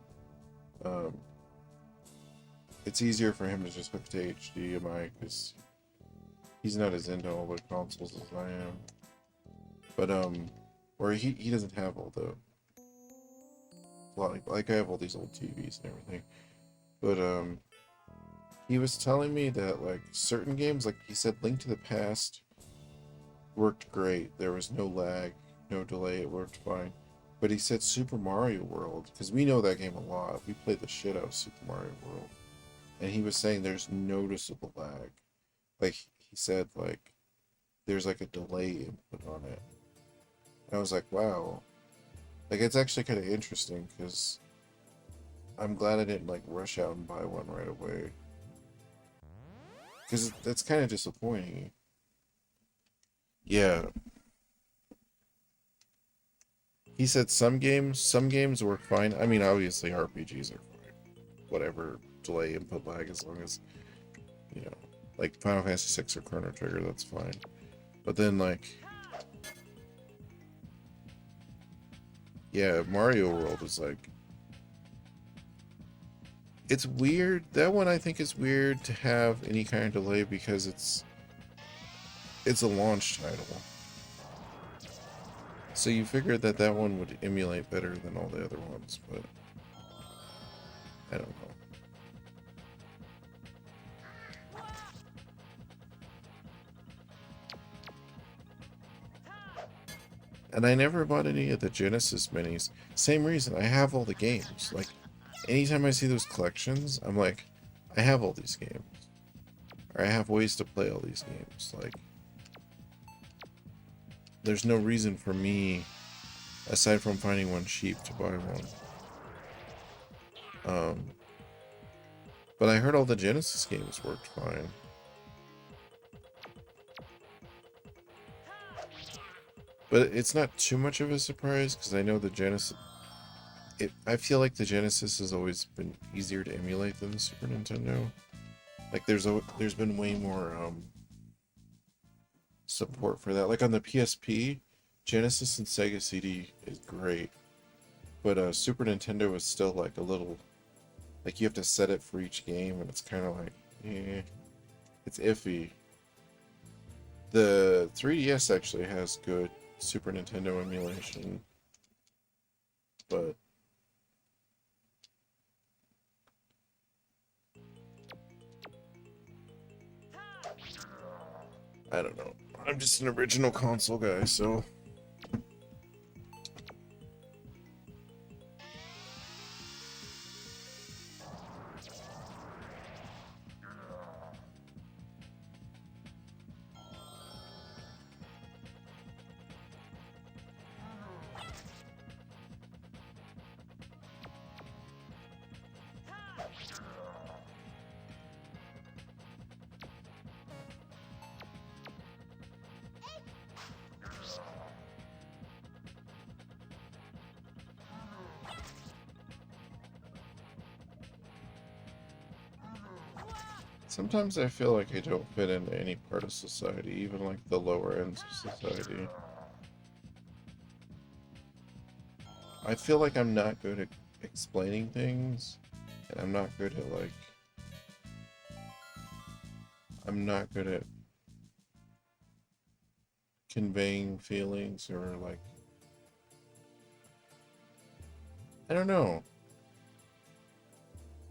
it's easier for him to just hook to HDMI because he's not as into all the consoles as I am. But or he doesn't have all the, like I have all these old TVs and everything. But he was telling me that, like, certain games, like he said, Link to the Past worked great. There was no lag, no delay, it worked fine. But he said Super Mario World, because we know that game a lot. We played the shit out of Super Mario World. And he was saying there's noticeable lag. Like, he said, like, there's like a delay input on it. And I was like, wow. Like, it's actually kind of interesting, because I'm glad I didn't, like, rush out and buy one right away. Because that's kind of disappointing. Yeah. He said some games work fine. I mean, obviously RPGs are fine. Whatever delay input lag, as long as, you know, like Final Fantasy VI or Chrono Trigger, that's fine. But then, like, yeah, Mario World is like, it's weird. That one I think is weird to have any kind of delay because it's a launch title. So you figured that that one would emulate better than all the other ones, but I don't know. And I never bought any of the Genesis minis. Same reason, I have all the games. Like, anytime I see those collections, I'm like, I have all these games. Or I have ways to play all these games. Like, there's no reason for me, aside from finding one cheap, to buy one. Um, but I heard all the Genesis games worked fine. But it's not too much of a surprise because I know the Genesis. I feel like the Genesis has always been easier to emulate than the Super Nintendo. Like there's been way more support for that. Like on the PSP, Genesis and Sega CD is great, but Super Nintendo is still like a little, like you have to set it for each game, and it's kind of like, it's iffy. The 3DS actually has good Super Nintendo emulation, but I don't know. I'm just an original console guy, so. Sometimes I feel like I don't fit into any part of society, even like the lower ends of society. I feel like I'm not good at explaining things, and I'm not good at like... I'm not good at conveying feelings or like... I don't know.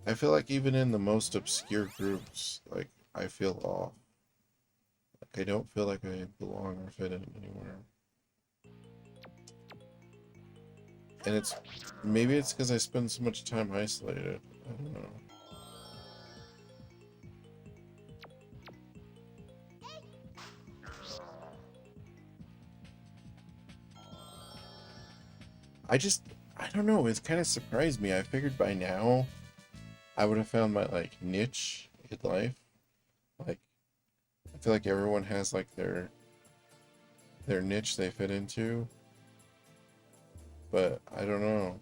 I feel like even in the most obscure groups, like, I feel off. Like, I don't feel like I belong or fit in anywhere. And maybe it's because I spend so much time isolated. I don't know. I don't know, it's kind of surprised me. I figured by now I would have found my, like, niche in life. Like, I feel like everyone has, like, their niche they fit into. But, I don't know.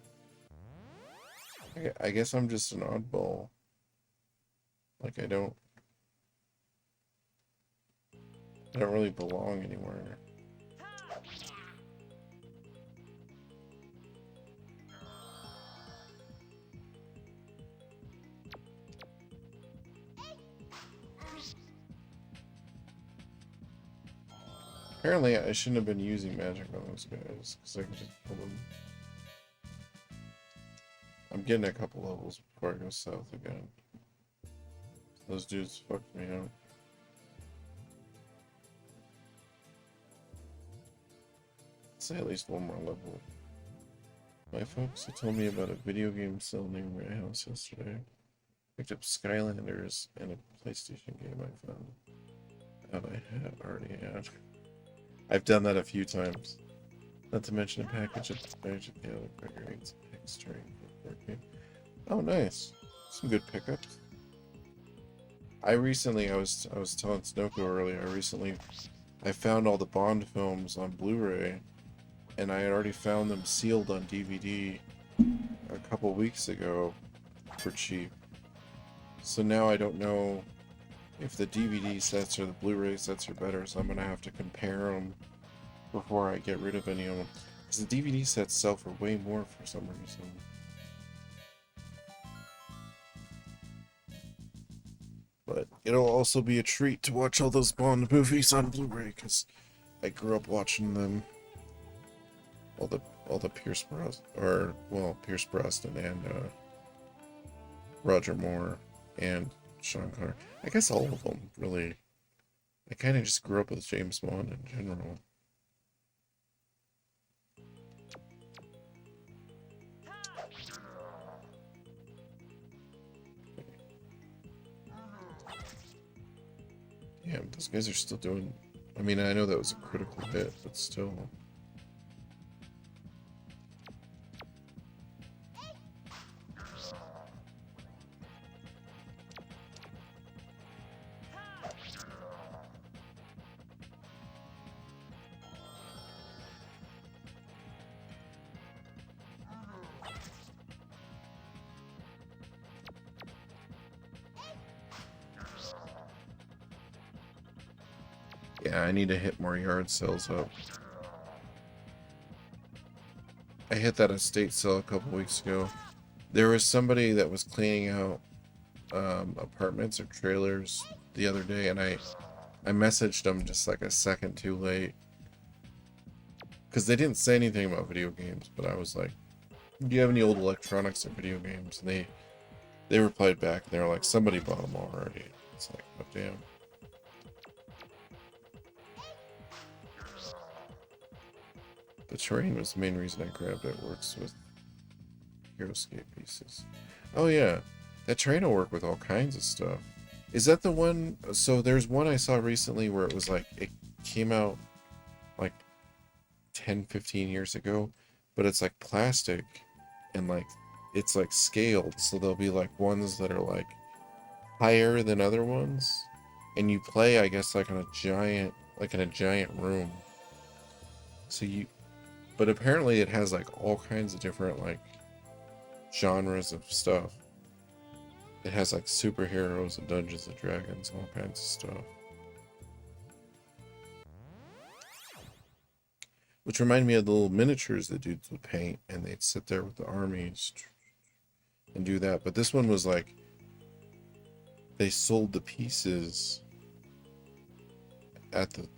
I guess I'm just an oddball. Like, I don't really belong anywhere. Apparently, I shouldn't have been using magic on those guys, because I could just pull them. I'm getting a couple levels before I go south again. Those dudes fucked me up. Say at least one more level. My folks had told me about a video game sale near my house yesterday. Picked up Skylanders and a PlayStation game I found out I had already had. I've done that a few times. Not to mention a package of the other figurines extra for 14. Oh, nice. Some good pickups. I was telling Snoko earlier, I found all the Bond films on Blu-ray, and I had already found them sealed on DVD a couple weeks ago for cheap. So now I don't know if the DVD sets or the Blu-ray sets are better, so I'm gonna have to compare them before I get rid of any of them. Because the DVD sets sell for way more for some reason. But it'll also be a treat to watch all those Bond movies on Blu-ray, because I grew up watching them. All the Pierce Brosnan and Roger Moore and Sean Connery. I guess all of them, really. I kind of just grew up with James Bond in general. Damn, those guys are still doing... I mean, I know that was a critical hit, but still... Yeah, I need to hit more yard sales up. I hit that estate sale a couple weeks ago. There was somebody that was cleaning out apartments or trailers the other day, and I messaged them just like a second too late because they didn't say anything about video games, but I was like, do you have any old electronics or video games? And they replied back, and they were like, somebody bought them already. It's like, oh damn. The terrain was the main reason I grabbed it. Works with HeroScape pieces. Oh yeah, that terrain will work with all kinds of stuff. Is that the one? So there's one I saw recently where it was like, it came out like 10-15 years ago, but it's like plastic and like it's like scaled, so there'll be like ones that are like higher than other ones, and you play, I guess, like on a giant, like in a giant room. So you, but apparently it has like all kinds of different like genres of stuff. It has like superheroes and Dungeons and Dragons, all kinds of stuff. Which reminded me of the little miniatures that dudes would paint, and they'd sit there with the armies and do that. But this one was like, they sold the pieces at the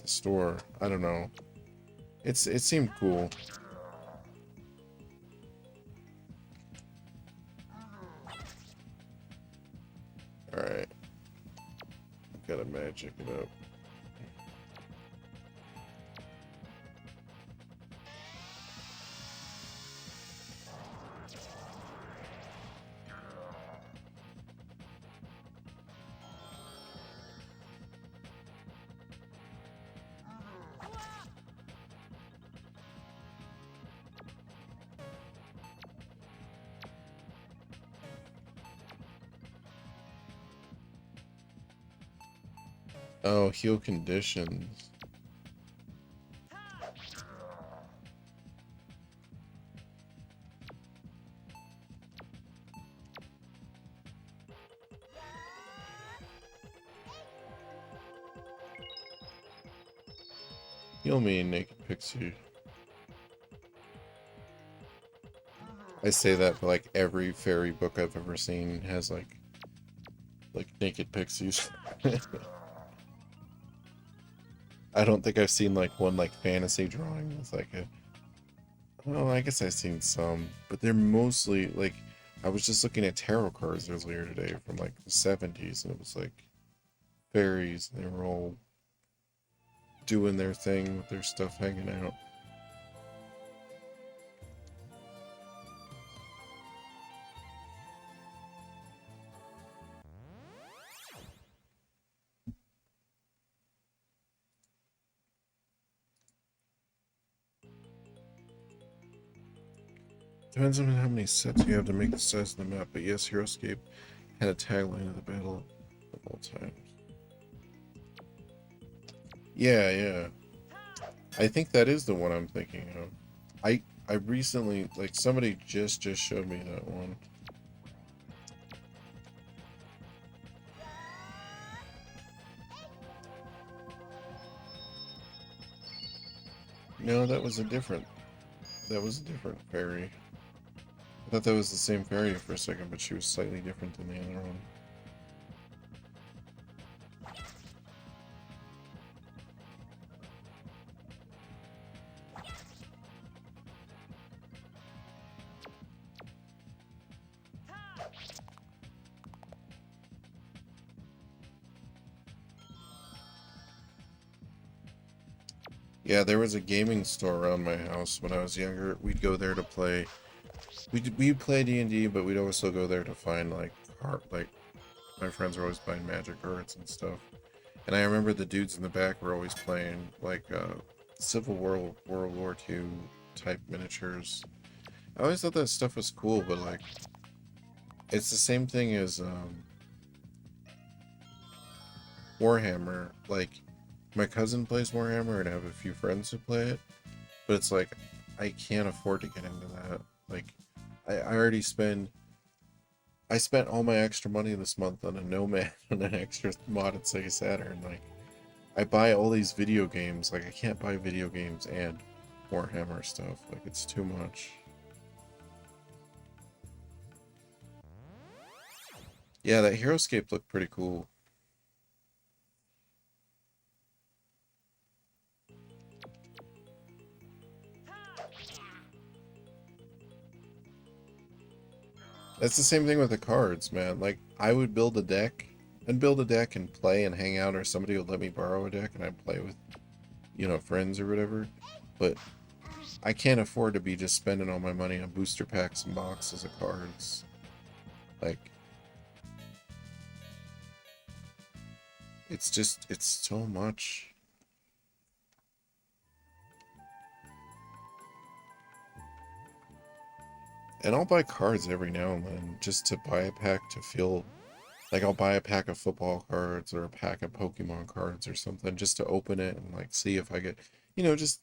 store. I don't know. It seemed cool. All right, gotta magic it up. Oh, heal conditions. Heal me, Naked Pixie. I say that, but like every fairy book I've ever seen has like naked pixies. I don't think I've seen like one like fantasy drawing with like a. Well, I guess I've seen some, but they're mostly like. I was just looking at tarot cards earlier today from like the 70s, and it was like fairies, and they were all doing their thing with their stuff hanging out. Depends on how many sets you have to make the size of the map, but yes, HeroScape had a tagline of the battle of all times. Yeah. I think that is the one I'm thinking of. I recently, like, somebody just showed me that one. No, that was a different fairy. I thought that was the same fairy for a second, but she was slightly different than the other one. Yeah, there was a gaming store around my house when I was younger. We'd go there to play. We'd play D&D, but we'd also go there to find like art. Like my friends were always buying magic cards and stuff. And I remember the dudes in the back were always playing like Civil War, World War II type miniatures. I always thought that stuff was cool, but like it's the same thing as Warhammer. Like my cousin plays Warhammer, and I have a few friends who play it, but it's like I can't afford to get into that. Like I already I spent all my extra money this month on a Nomad and an extra modded Sega Saturn. Like I buy all these video games. Like, I can't buy video games and Warhammer stuff. Like, it's too much. Yeah, that Heroescape looked pretty cool. That's the same thing with the cards, man. Like, I would build a deck, and play and hang out, or somebody would let me borrow a deck and I'd play with, you know, friends or whatever. But I can't afford to be just spending all my money on booster packs and boxes of cards. Like, it's just, it's so much. And I'll buy cards every now and then just to buy a pack to feel like I'll buy a pack of football cards or a pack of Pokemon cards or something just to open it and like see if I get, you know, just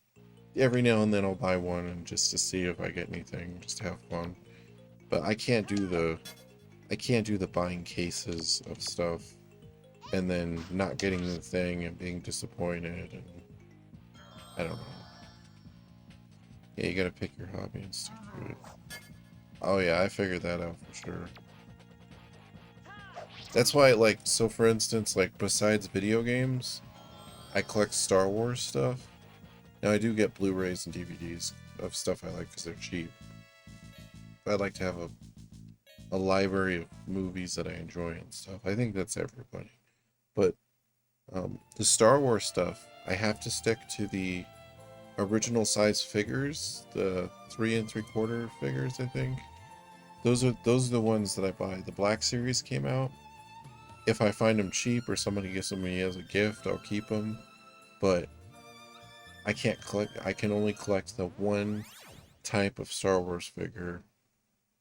every now and then I'll buy one and just to see if I get anything, just to have fun. But I can't do the buying cases of stuff and then not getting the thing and being disappointed, and I don't know. Yeah, you gotta pick your hobby and stick to it. Oh yeah, I figured that out for sure. That's why, like, so for instance, like, besides video games, I collect Star Wars stuff. Now, I do get Blu-rays and DVDs of stuff I like because they're cheap. But I'd like to have a library of movies that I enjoy and stuff. I think that's everybody. But the Star Wars stuff, I have to stick to the original size figures, the 3 3/4 figures, I think. Those are the ones that I buy. The Black Series came out. If I find them cheap or somebody gives them me as a gift, I'll keep them. But I can't collect. I can only collect the one type of Star Wars figure,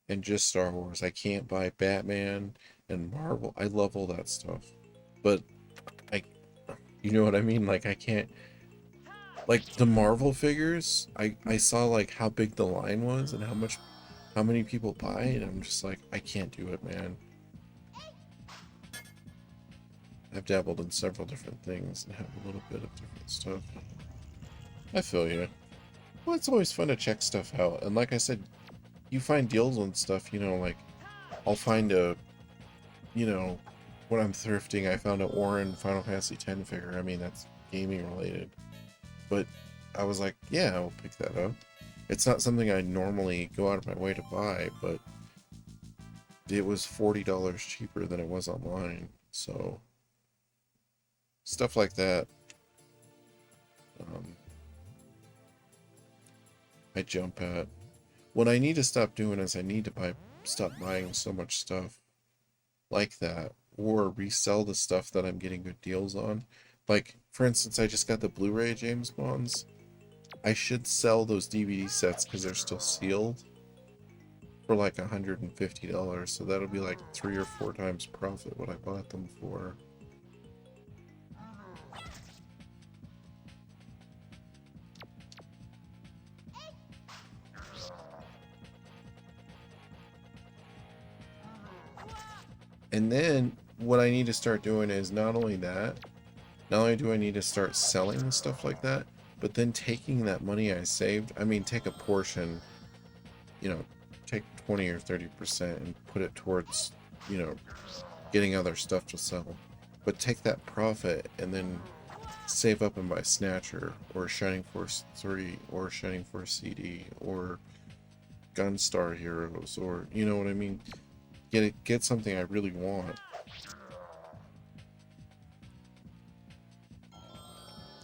and just Star Wars. I can't buy Batman and Marvel. I love all that stuff, but I, you know what I mean? Like, I can't. Like, the Marvel figures, I saw like how big the line was and how many people buy, and I'm just like, I can't do it, man. I've dabbled in several different things and have a little bit of different stuff. I feel you. Well, it's always fun to check stuff out, and like I said, you find deals on stuff, you know, like, I'll find you know, when I'm thrifting, I found an Orin Final Fantasy X figure. I mean, that's gaming related. But I was like, yeah, I'll pick that up. It's not something I normally go out of my way to buy, but it was $40 cheaper than it was online. So, stuff like that. I jump at. What I need to stop doing is I need to stop buying so much stuff like that, or resell the stuff that I'm getting good deals on. Like, for instance, I just got the Blu-ray James Bonds. I should sell those DVD sets because they're still sealed for like $150, so that'll be like 3 or 4 times profit what I bought them for. And then what I need to start doing is not only do I need to start selling stuff like that, but then taking that money I saved, I mean, take a portion, you know, take 20 or 30% and put it towards, you know, getting other stuff to sell. But take that profit and then save up and buy Snatcher or Shining Force 3 or Shining Force CD or Gunstar Heroes, or, you know what I mean? Get something I really want.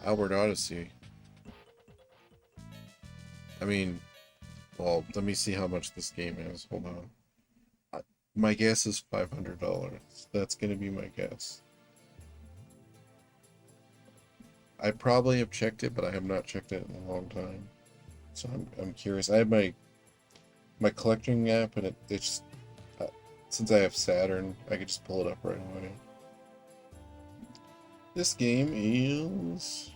Albert Odyssey. I mean, well, let me see how much this game is. Hold on. My guess is $500. That's gonna be my guess. I probably have checked it, but I have not checked it in a long time. So I'm curious. I have my collecting app, and it's since I have Saturn, I could just pull it up right away. This game is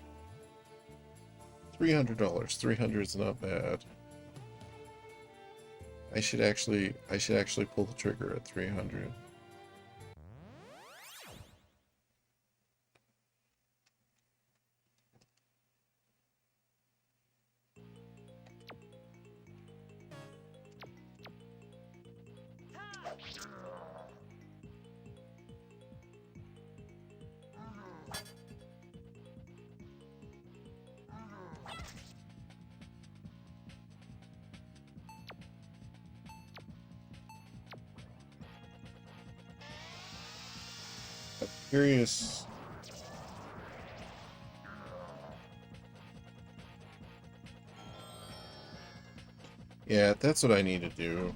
$300. 300 is not bad. I should actually pull the trigger at 300. I'm curious. Yeah, that's what I need to do.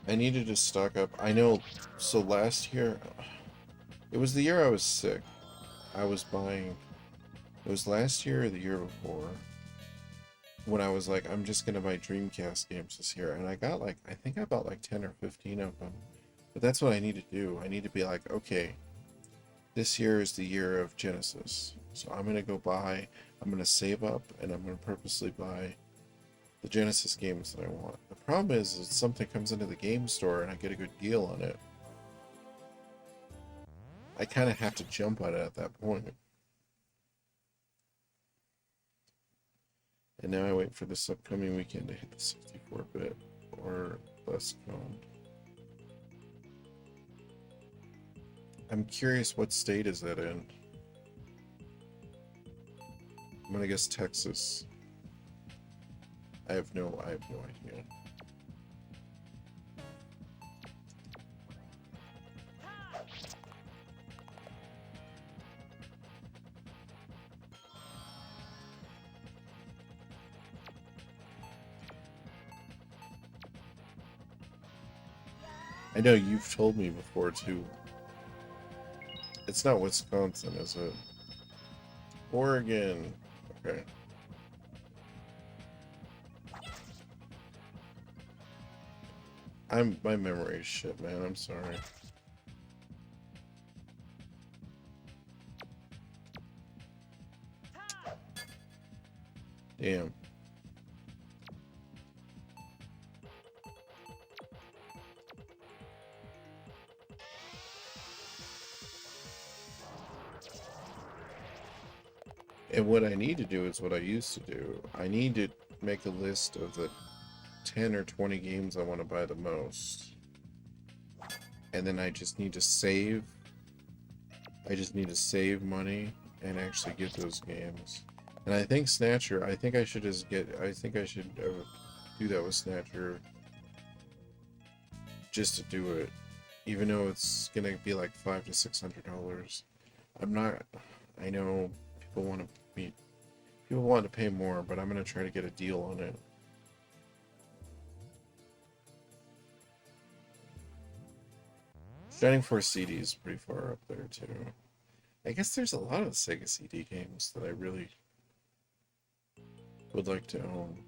I needed to stock up. I know, so last year, it was the year I was sick. I was buying, it was last year or the year before, when I was like, I'm just gonna buy Dreamcast games this year. And I got like, I think I bought like 10 or 15 of them. But that's what I need to do. I need to be like, okay, this year is the year of Genesis. So I'm gonna go buy, I'm gonna save up, and I'm gonna purposely buy the Genesis games that I want. The problem is something comes into the game store and I get a good deal on it. I kind of have to jump on it at that point. And now I wait for this upcoming weekend to hit the 64-bit or less cone. I'm curious, what state is that in? I'm gonna guess Texas. I have no idea. I know you've told me before too. It's not Wisconsin, is it? Oregon. Okay. My memory is shit, man. I'm sorry. Damn. And what I need to do is what I used to do. I need to make a list of the 10 or 20 games I want to buy the most. And then I just need to save. I just need to save money and actually get those games. And I think Snatcher, I think I should just get, I think I should do that with Snatcher just to do it. Even though it's gonna be like $500 to $600. I'm not, I know people want to pay more, but I'm gonna try to get a deal on it. Shining Force CD is pretty far up there too. I guess there's a lot of Sega CD games that I really would like to own.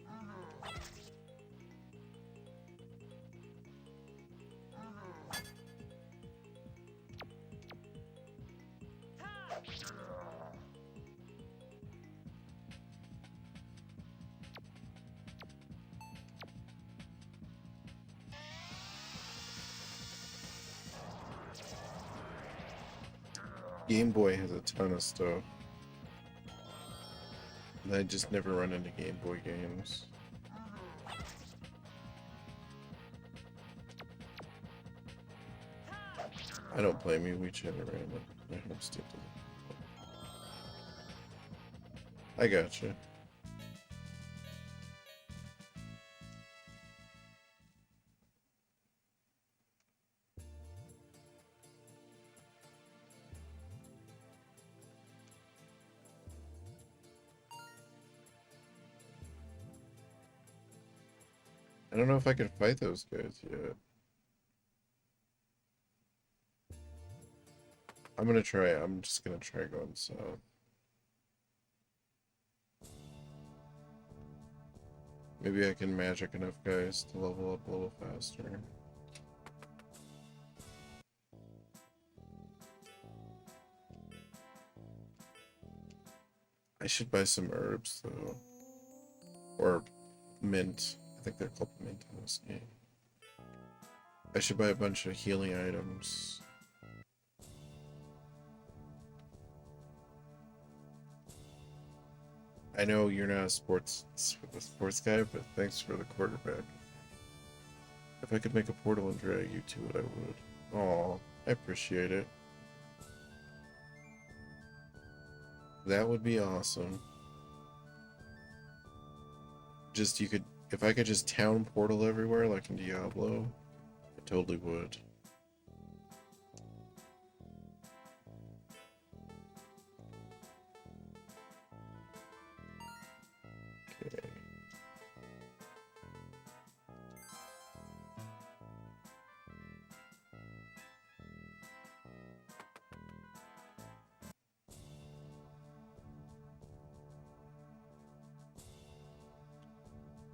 Game Boy has a ton of stuff. And I just never run into Game Boy games. I don't blame you, we generate my home stick. I gotcha. I don't know if I can fight those guys yet. I'm just gonna try going south. Maybe I can magic enough guys to level up a little faster. I should buy some herbs though. Or mint. I think they're called mint in this game. I should buy a bunch of healing items. I know you're not a sports guy, but thanks for the quarterback. If I could make a portal and drag you to it, I would. Aw, I appreciate it. That would be awesome. Just, you could, if I could just town portal everywhere like in Diablo, I totally would. Okay.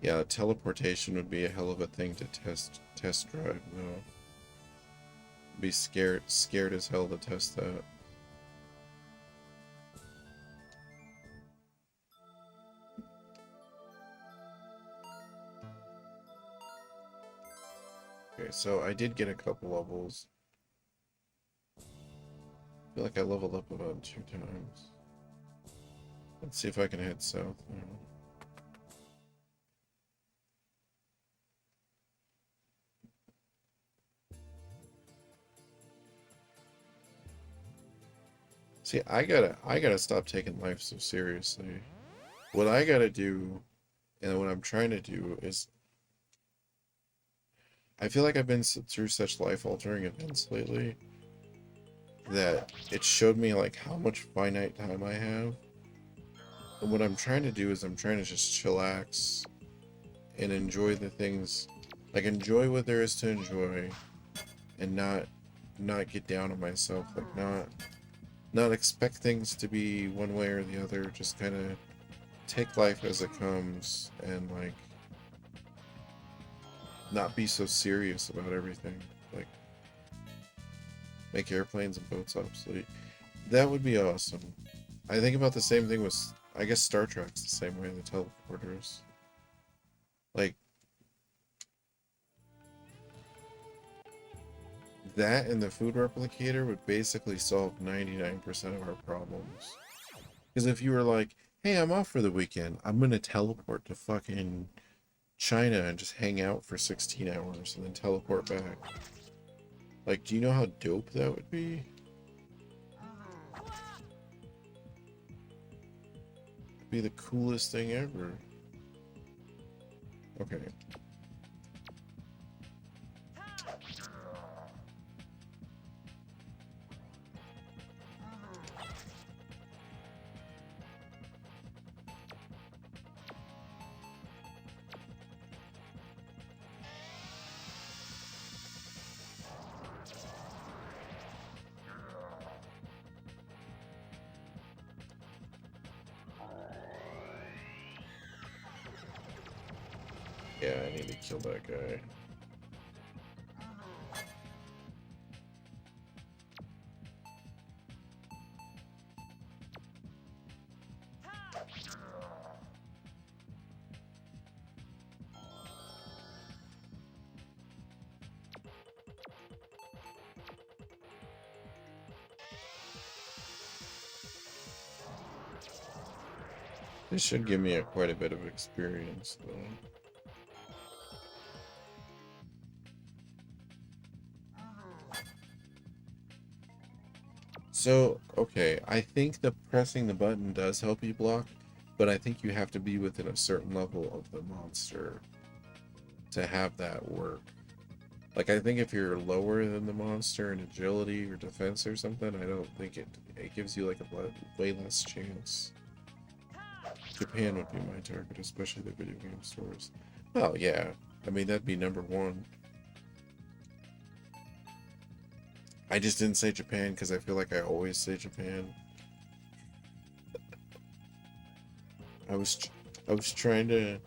Yeah, teleportation would be a hell of a thing to test drive though. Be scared as hell to test that. Okay, so I did get a couple levels. I feel like I leveled up about 2 times. Let's see if I can head south now. See, I gotta stop taking life so seriously. What I gotta do, and what I'm trying to do is, I feel like I've been through such life-altering events lately that it showed me like how much finite time I have. And what I'm trying to do is I'm trying to just chillax and enjoy the things, like enjoy what there is to enjoy, and not get down on myself, like not expect things to be one way or the other, just kind of take life as it comes and like not be so serious about everything, like make airplanes and boats obsolete. That would be awesome. I think about the same thing with, I guess Star Trek's the same way, the teleporters. Like that and the food replicator would basically solve 99% of our problems. Because if you were like, hey, I'm off for the weekend, I'm gonna teleport to fucking China and just hang out for 16 hours and then teleport back. Like, do you know how dope that would be? It'd be the coolest thing ever. Okay. Yeah, I need to kill that guy. This should give me quite a bit of experience, though. So, okay, I think the pressing the button does help you block, but I think you have to be within a certain level of the monster to have that work. Like, I think if you're lower than the monster in agility or defense or something, I don't think it gives you like a way less chance. Japan would be my target, especially the video game stores. Well, yeah, I mean, that'd be #1. I just didn't say Japan because I feel like I always say Japan. I was trying to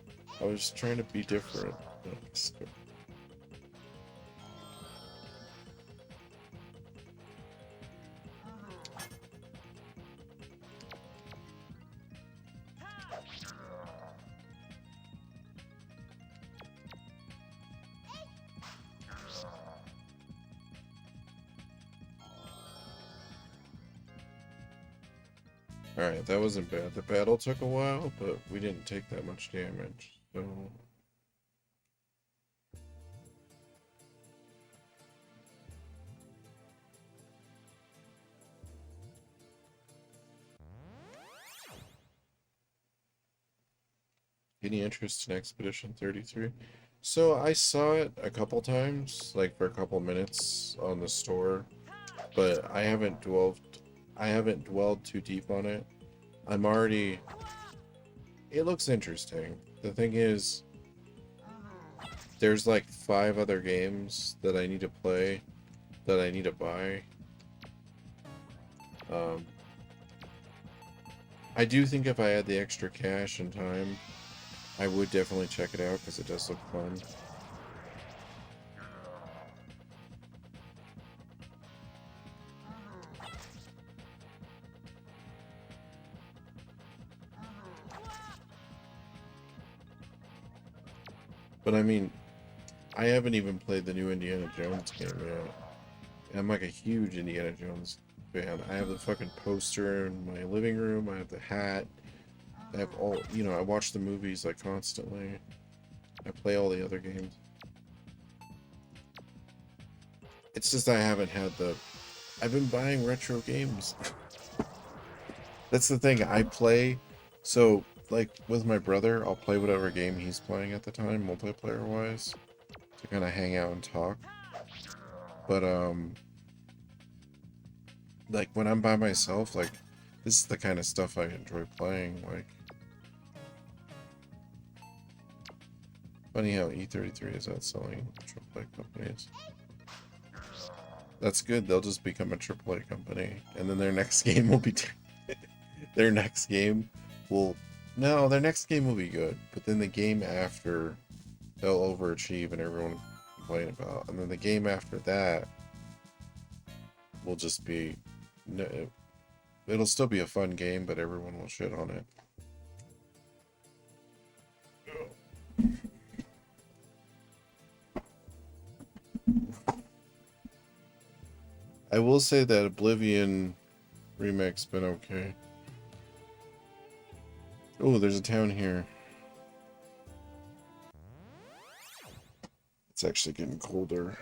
be different. Alright, that wasn't bad. The battle took a while, but we didn't take that much damage, so... Any interest in Expedition 33? So I saw it a couple times, like for a couple minutes on the store, but I haven't dwelled too deep on it. I'm already It looks interesting. The thing is, there's like 5 other games that I need to play, that I need to buy. Um, I do think if I had the extra cash and time, I would definitely check it out because it does look fun. But I mean, I haven't even played the new Indiana Jones game yet. And I'm like a huge Indiana Jones fan. I have the fucking poster in my living room. I have the hat. I have all, I watch the movies like constantly. I play all the other games. It's just I haven't had I've been buying retro games. That's the thing. I play, so like with my brother, I'll play whatever game he's playing at the time, multiplayer wise, to kind of hang out and talk. But like when I'm by myself, like this is the kind of stuff I enjoy playing. Like, funny how E33 is outselling AAA companies. That's good. They'll just become a AAA company, and then their next game will be their next game will no, their next game will be good, but then the game after they'll overachieve and everyone complain about, and then the game after that will just be it'll still be a fun game, but everyone will shit on it. I will say that Oblivion remake's been okay. Oh, there's a town here. It's actually getting colder.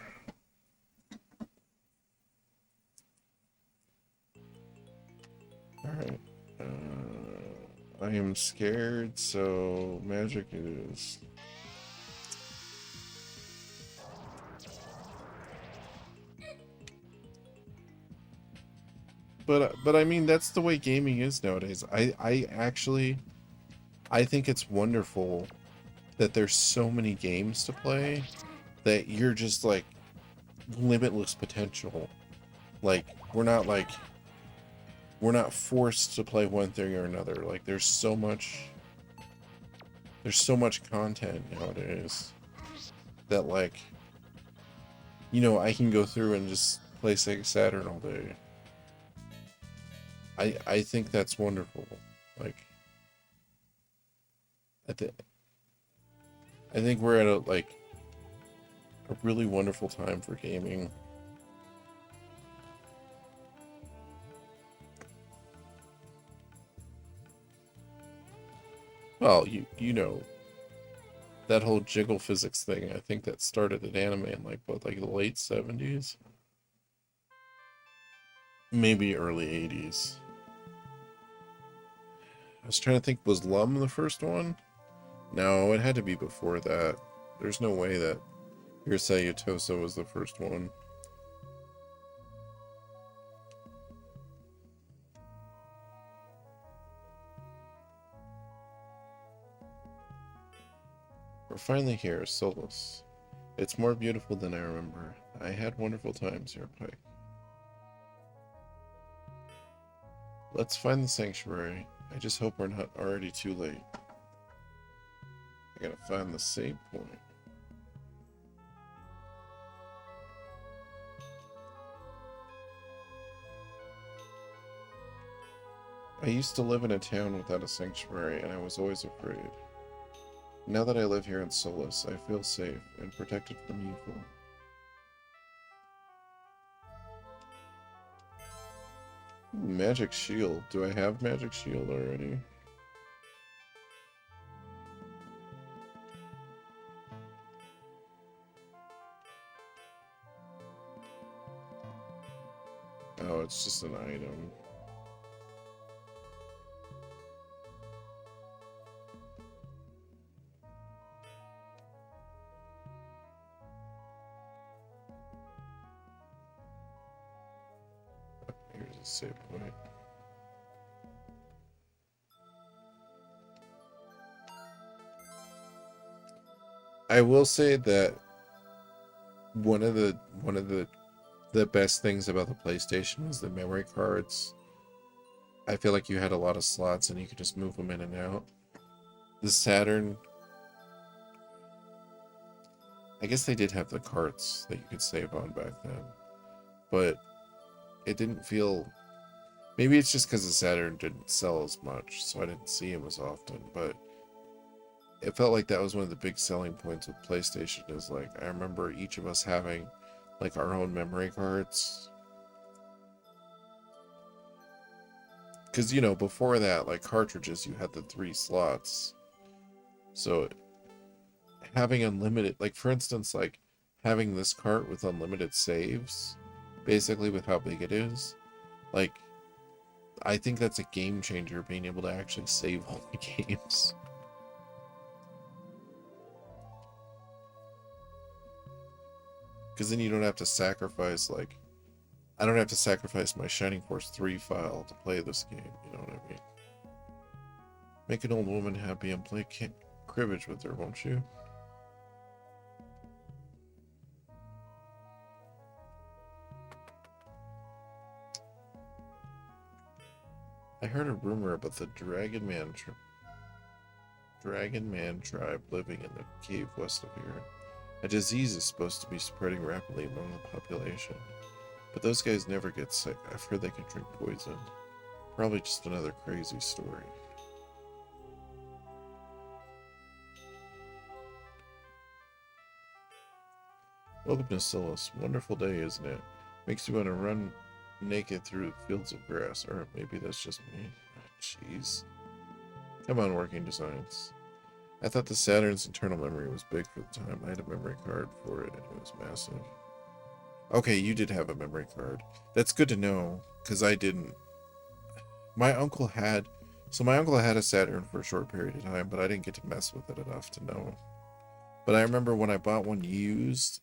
Alright. I am scared, so magic it is. But I mean, that's the way gaming is nowadays. I think it's wonderful that there's so many games to play that you're just like limitless potential. Like we're not forced to play one thing or another. Like there's so much content nowadays that like I can go through and just play Sega Saturn all day. I think that's wonderful. Like I think we're at a really wonderful time for gaming. Well, you know that whole jiggle physics thing. I think that started at anime in like the late 70s, maybe early 80s. I was trying to think, was Lum the first one? No, it had to be before that. There's no way that Hearsay Yutosa was the first one. We're finally here, Solus. It's more beautiful than I remember. I had wonderful times here, Pike. Let's find the sanctuary. I just hope we're not already too late. I gotta find the save point. I used to live in a town without a sanctuary, and I was always afraid. Now that I live here in Solus, I feel safe and protected from evil. Magic Shield. Do I have Magic Shield already? Oh, it's just an item. save point. I will say that one of the best things about the PlayStation was the memory cards. I feel like you had a lot of slots and you could just move them in and out. The Saturn, I guess they did have the carts that you could save on back then, but it didn't feel. Maybe it's just because the Saturn didn't sell as much, so I didn't see them as often, but it felt like that was one of the big selling points with PlayStation is like, I remember each of us having like our own memory cards. Because, you know, before that, like cartridges, you had the 3 slots. So having unlimited, like for instance, like having this cart with unlimited saves, basically with how big it is, like I think that's a game changer, being able to actually save all the games. Because then you don't have to sacrifice, like, I don't have to sacrifice my Shining Force 3 file to play this game, you know what I mean? Make an old woman happy and play cribbage with her, won't you? I heard a rumor about the Dragon Man tribe living in the cave west of here. A disease is supposed to be spreading rapidly among the population. But those guys never get sick. I've heard they can drink poison. Probably just another crazy story. Welcome to Solus. Wonderful day, isn't it? Makes you want to run naked through fields of grass. Or maybe that's just me. Jeez. Come on, Working Designs. I thought the Saturn's internal memory was big for the time. I had a memory card for it, and it was massive. Okay, you did have a memory card. That's good to know, because I didn't. My uncle had a Saturn for a short period of time, but I didn't get to mess with it enough to know. But I remember when I bought one used.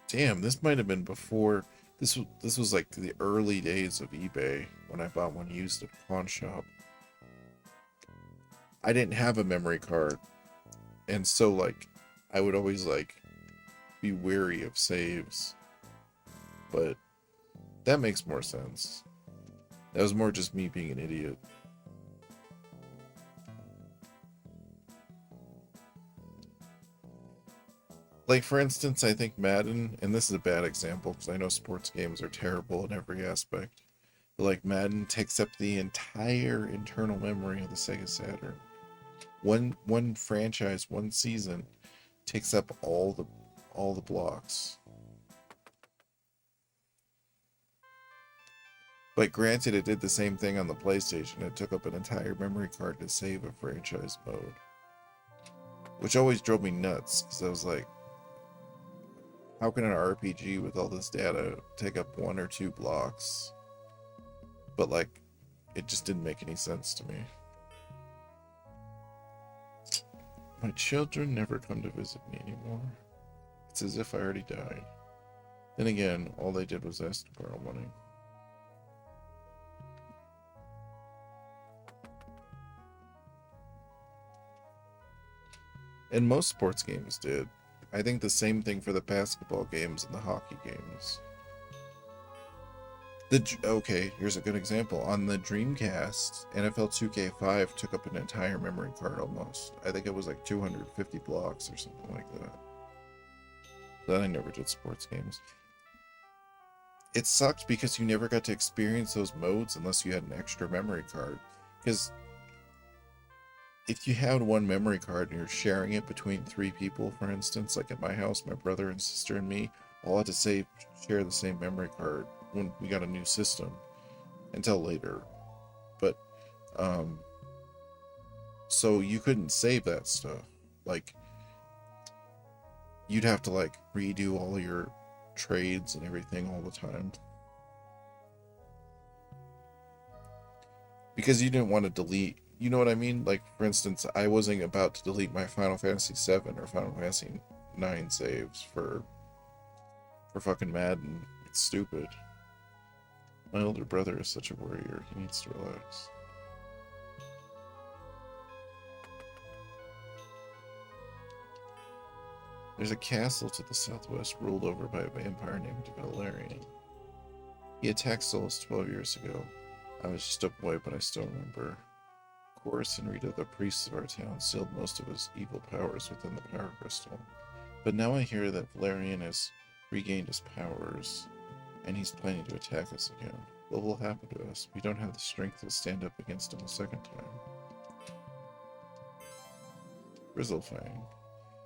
Damn, this might have been before. This was like the early days of eBay when I bought one used at a pawn shop. I didn't have a memory card, and so like I would always like be wary of saves. But that makes more sense. That was more just me being an idiot. Like, for instance, I think Madden, and this is a bad example because I know sports games are terrible in every aspect, but like Madden takes up the entire internal memory of the Sega Saturn. One franchise, one season takes up all the blocks. But granted, it did the same thing on the PlayStation. It took up an entire memory card to save a franchise mode, which always drove me nuts because I was like, how can an RPG with all this data take up 1 or 2 blocks? But like, it just didn't make any sense to me. My children never come to visit me anymore. It's as if I already died. Then again, all they did was ask to borrow money. And most sports games did. I think the same thing for the basketball games and the hockey games. Okay, here's a good example. On the Dreamcast, NFL 2K5 took up an entire memory card almost. I think it was like 250 blocks or something like that. Then I never did sports games. It sucked because you never got to experience those modes unless you had an extra memory card. Because if you had one memory card and you're sharing it between 3 people, for instance, like at my house, my brother and sister and me all had to share the same memory card when we got a new system until later. But so you couldn't save that stuff. Like, you'd have to like redo all your trades and everything all the time because you didn't want to delete, you know what I mean? Like, for instance, I wasn't about to delete my Final Fantasy 7 or Final Fantasy 9 saves for for fucking Madden. It's stupid. My older brother is such a warrior. He needs to relax. There's a castle to the southwest ruled over by a vampire named Valerian. He attacked Solus 12 years ago. I was just a boy, but I still remember. Chorus and Rita, the priests of our town, sealed most of his evil powers within the power crystal. But now I hear that Valerian has regained his powers, and he's planning to attack us again. What will happen to us? We don't have the strength to stand up against him a second time. Grizzlefang.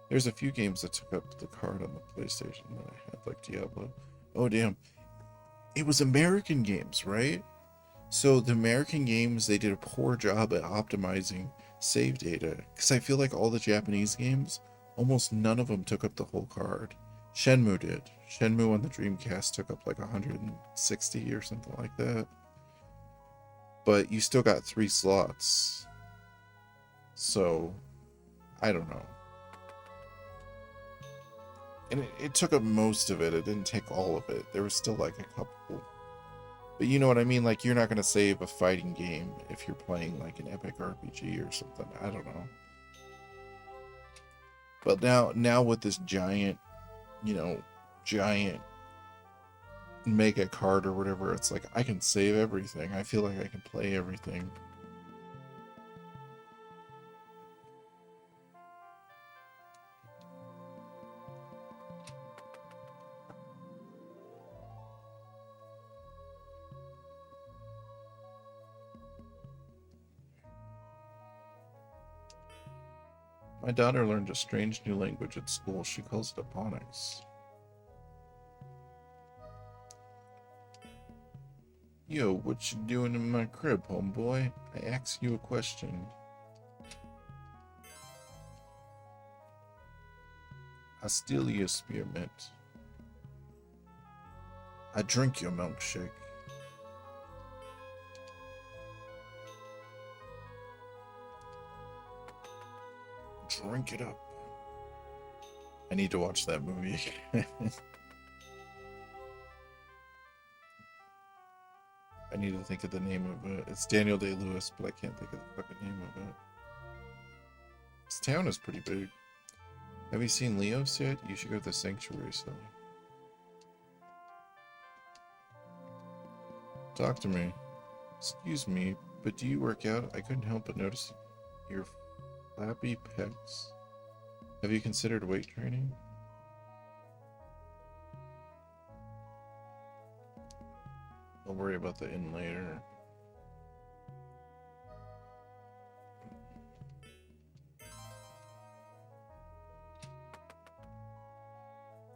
There's a few games that took up the card on the PlayStation that I had, like Diablo. Oh, damn. It was American games, right? So the American games, they did a poor job at optimizing save data. Because I feel like all the Japanese games, almost none of them took up the whole card. Shenmue did. Shenmue on the Dreamcast took up like 160 or something like that. But you still got 3 slots. So, I don't know. And it took up most of it. It didn't take all of it. There was still like a couple. But you know what I mean? Like, you're not going to save a fighting game if you're playing like an epic RPG or something. I don't know. But now with this giant, giant mega card or whatever, it's like I can save everything. I feel like I can play everything. My daughter learned a strange new language at school. She calls it Aponics. Yo, what you doing in my crib, homeboy? I ask you a question. I steal your spearmint. I drink your milkshake. Drink it up. I need to watch that movie. I need to think of the name of it. It's Daniel Day-Lewis, but I can't think of the fucking name of it. This town is pretty big. Have you seen Leos yet? You should go to the sanctuary cell. Talk to me. Excuse me, but do you work out? I couldn't help but notice your flappy pecs. Have you considered weight training? I'll worry about the in later.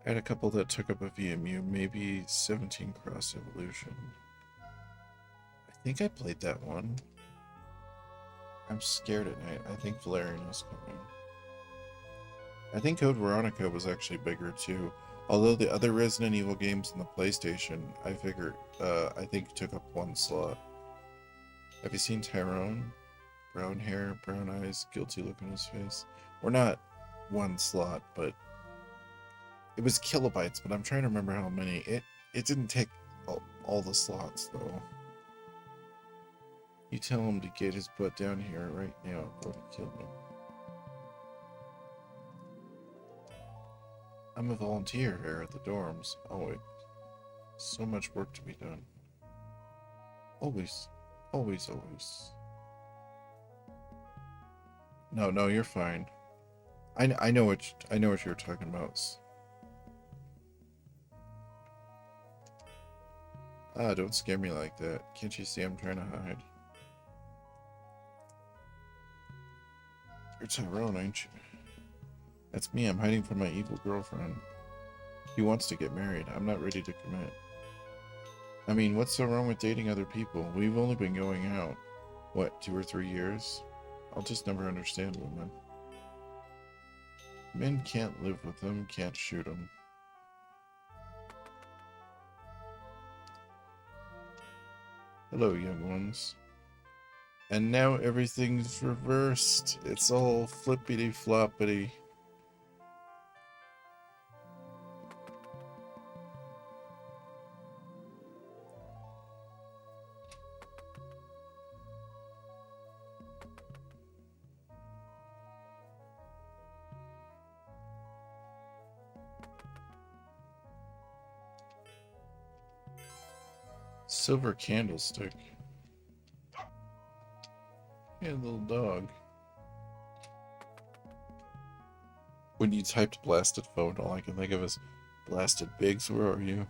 I had a couple that took up a VMU, maybe 17 Cross Evolution. I think I played that one. I'm scared at night. I think Valerian is coming. I think Code Veronica was actually bigger too. Although the other Resident Evil games on the PlayStation, I think took up 1 slot. Have you seen Tyrone? Brown hair, brown eyes, guilty look on his face. We're not 1 slot, but it was kilobytes, but I'm trying to remember how many. It didn't take all the slots though. You tell him to get his butt down here right now before he killed me. I'm a volunteer here at the dorms. Oh wait. So much work to be done. Always. Always, always. No, you're fine. I know what you're talking about. Ah, don't scare me like that. Can't you see I'm trying to hide? You're Tyrone, ain't you? That's me. I'm hiding from my evil girlfriend. He wants to get married. I'm not ready to commit. I mean, what's so wrong with dating other people? We've only been going out, what, 2 or 3 years? I'll just never understand women. Men can't live with them, can't shoot them. Hello, young ones. And now everything's reversed. It's all flippity-floppity. Silver candlestick. Yeah, little dog. When you typed blasted phone, all I can think of is blasted Biggs, where are you?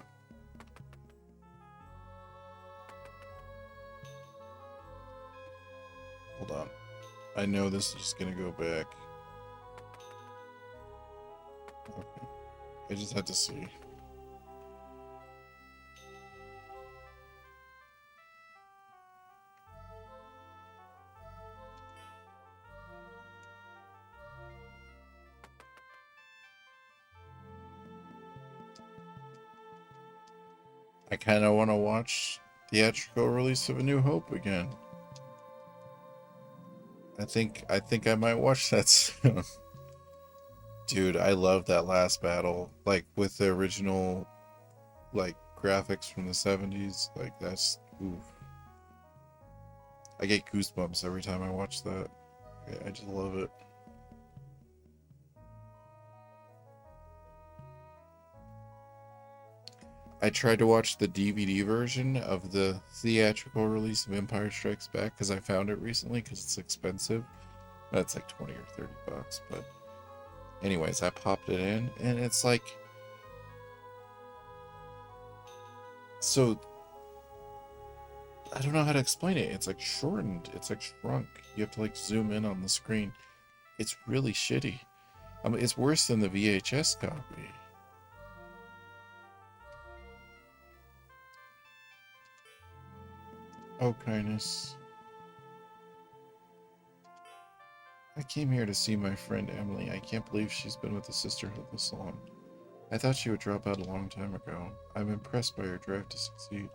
Hold on. I know this is just gonna go back. Okay. I just had to see. I kind of want to watch the theatrical release of A New Hope again. I think I might watch that soon. Dude, I love that last battle, like with the original like graphics from the 70s. Like that's oof. I get goosebumps every time I watch that. I just love it. I tried to watch the DVD version of the theatrical release of Empire Strikes Back because I found it recently because it's expensive. It's like 20 or 30 bucks, but anyways, I popped it in and it's like, so I don't know how to explain it. It's like shortened, it's like shrunk. You have to like zoom in on the screen. It's really shitty. I mean, it's worse than the VHS copy. Oh, kindness. I came here to see my friend Emily. I can't believe she's been with the Sisterhood this long. I thought she would drop out a long time ago. I'm impressed by her drive to succeed.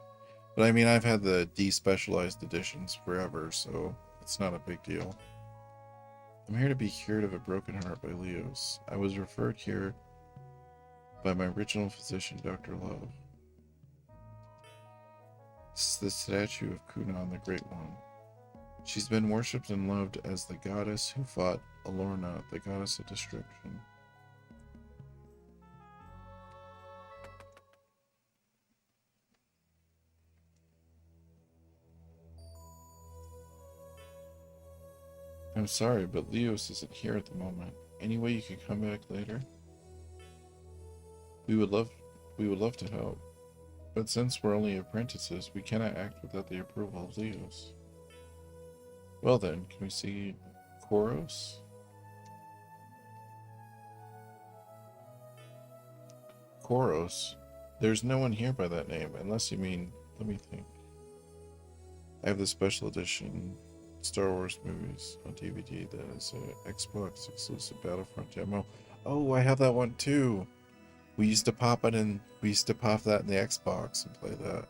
But I mean, I've had the despecialized editions forever, so it's not a big deal. I'm here to be cured of a broken heart by Leos. I was referred here by my original physician, Dr. Love. This is the statue of Kunan, the Great One. She's been worshipped and loved as the goddess who fought Alorna, the goddess of destruction. I'm sorry, but Leos isn't here at the moment. Any way you could come back later? We would love to help. But since we're only apprentices, we cannot act without the approval of Leos. Well then, can we see Koros? Koros? There's no one here by that name, unless you mean, let me think. I have the special edition Star Wars movies on DVD that is an Xbox exclusive Battlefront demo. Oh, I have that one too. We used to pop that in the Xbox and play that.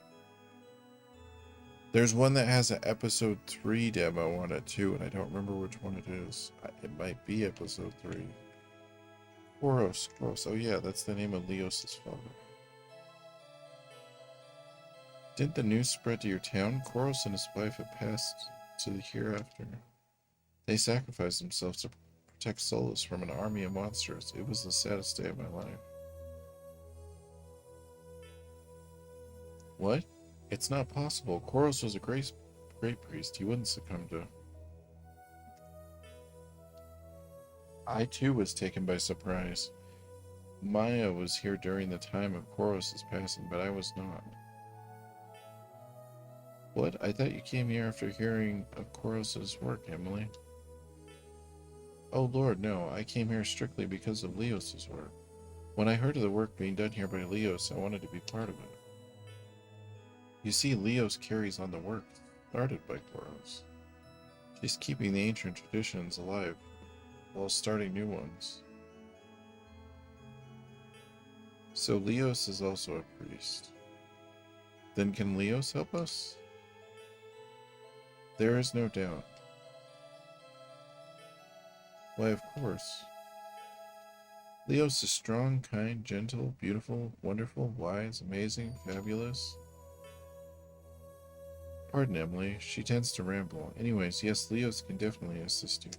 There's one that has an episode 3 demo on it too, and I don't remember which one it is. It might be episode 3. Koros. Oh yeah, that's the name of Leos' father. Didn't the news spread to your town? Koros and his wife have passed to the hereafter. They sacrificed themselves to protect Solus from an army of monsters. It was the saddest day of my life. What? It's not possible. Koros was a great priest. He wouldn't succumb to... I too was taken by surprise. Maya was here during the time of Koros' passing, but I was not. What? I thought you came here after hearing of Koros' work, Emily. Oh Lord, no. I came here strictly because of Leos' work. When I heard of the work being done here by Leos, I wanted to be part of it. You see, Leos carries on the work started by Koros. She's keeping the ancient traditions alive, while starting new ones. So Leos is also a priest. Then can Leos help us? There is no doubt. Why, of course. Leos is strong, kind, gentle, beautiful, wonderful, wise, amazing, fabulous. Pardon Emily, she tends to ramble. Anyways, yes, Leos can definitely assist you.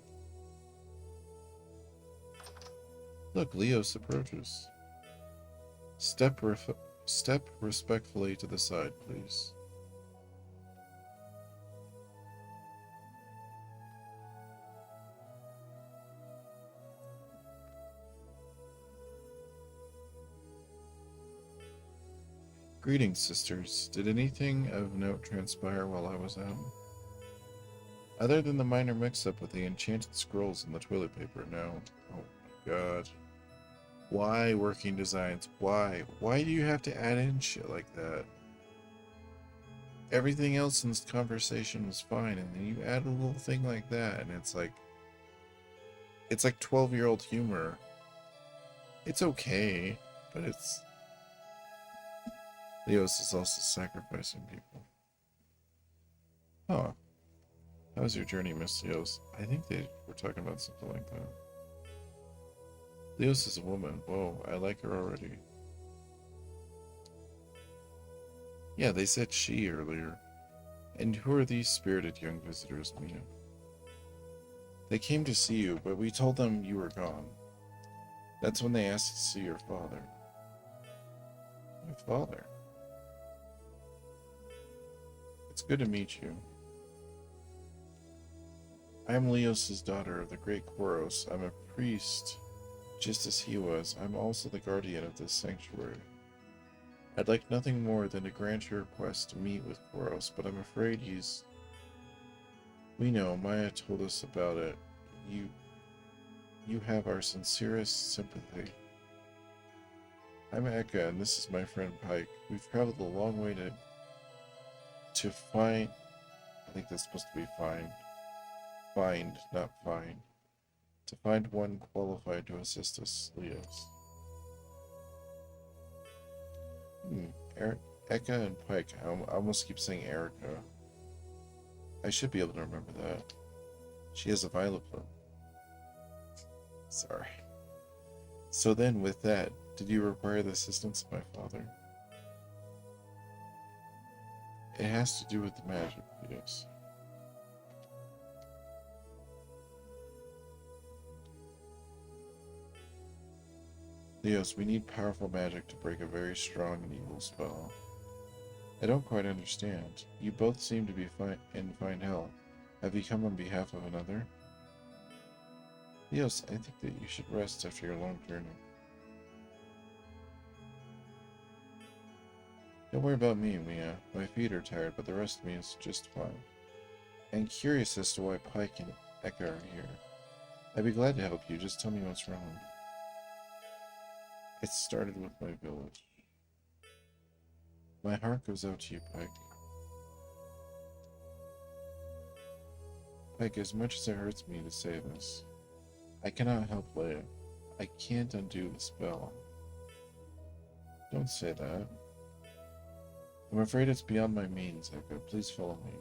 Look, Leos approaches. Step respectfully to the side, please. Greetings, sisters. Did anything of note transpire while I was out? Other than the minor mix-up with the enchanted scrolls and the toilet paper, no. Oh my god. Why working designs? Why? Why do you have to add in shit like that? Everything else in this conversation was fine, and then you add a little thing like that, and it's like 12-year-old humor. It's okay, but it's... Leos is also sacrificing people. Huh. How was your journey, Miss Leos? I think they were talking about something like that. Leos is a woman. Whoa, I like her already. Yeah, they said she earlier. And who are these spirited young visitors, Mia? They came to see you, but we told them you were gone. That's when they asked to see your father. My father? It's good to meet you. I am Leos' daughter of the great Koros. I'm a priest, just as he was. I'm also the guardian of this sanctuary. I'd like nothing more than to grant your request to meet with Koros, but I'm afraid he's... We know, Maya told us about it. You have our sincerest sympathy. I'm Eka, and this is my friend Pike. We've traveled a long way to find... I think that's supposed to be find. Find, not find. To find one qualified to assist us, Leos. Eka and Pike. I almost keep saying Erica. I should be able to remember that. She has a violet plume. Sorry. So then, with that, did you require the assistance of my father? It has to do with the magic, yes. Leos, we need powerful magic to break a very strong and evil spell. I don't quite understand. You both seem to be in fine health. Have you come on behalf of another? Leos, I think that you should rest after your long journey. Don't worry about me, Mia. My feet are tired, but the rest of me is just fine. I'm curious as to why Pike and Eka are here. I'd be glad to help you. Just tell me what's wrong. It started with my village. My heart goes out to you, Pike. Pike, as much as it hurts me to say this, I cannot help Leia. I can't undo the spell. Don't say that. I'm afraid it's beyond my means, Eka. Please follow me.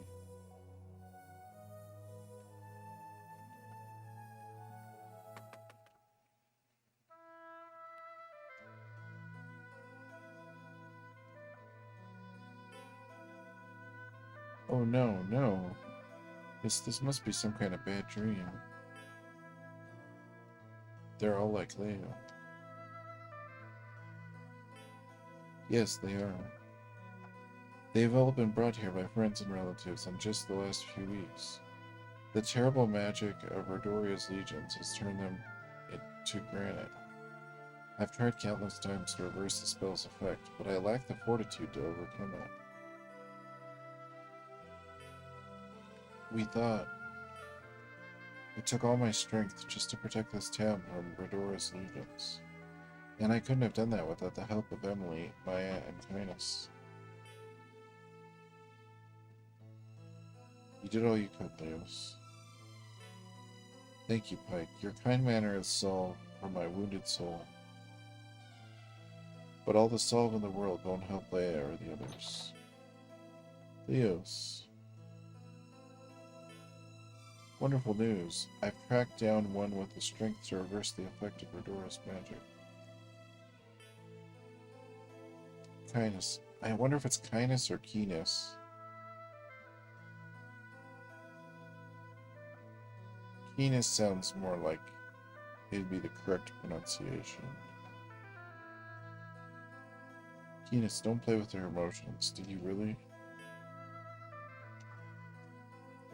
Oh no, no. This must be some kind of bad dream. They're all like Leia. Yes, they are. They've all been brought here by friends and relatives in just the last few weeks. The terrible magic of Rodoria's legions has turned them into granite. I've tried countless times to reverse the spell's effect, but I lack the fortitude to overcome it. It took all my strength just to protect this town from Rodoria's legions. And I couldn't have done that without the help of Emily, Maya, and Kindness. You did all you could, Leos. Thank you, Pike. Your kind manner is salve for my wounded soul. But all the salve in the world won't help Leia or the others. Leos. Wonderful news. I've tracked down one with the strength to reverse the effect of Rodoria's magic. Kindness. I wonder if it's kindness or keenness. Keenness sounds more like it'd be the correct pronunciation. Keenness, don't play with her emotions. Did you really?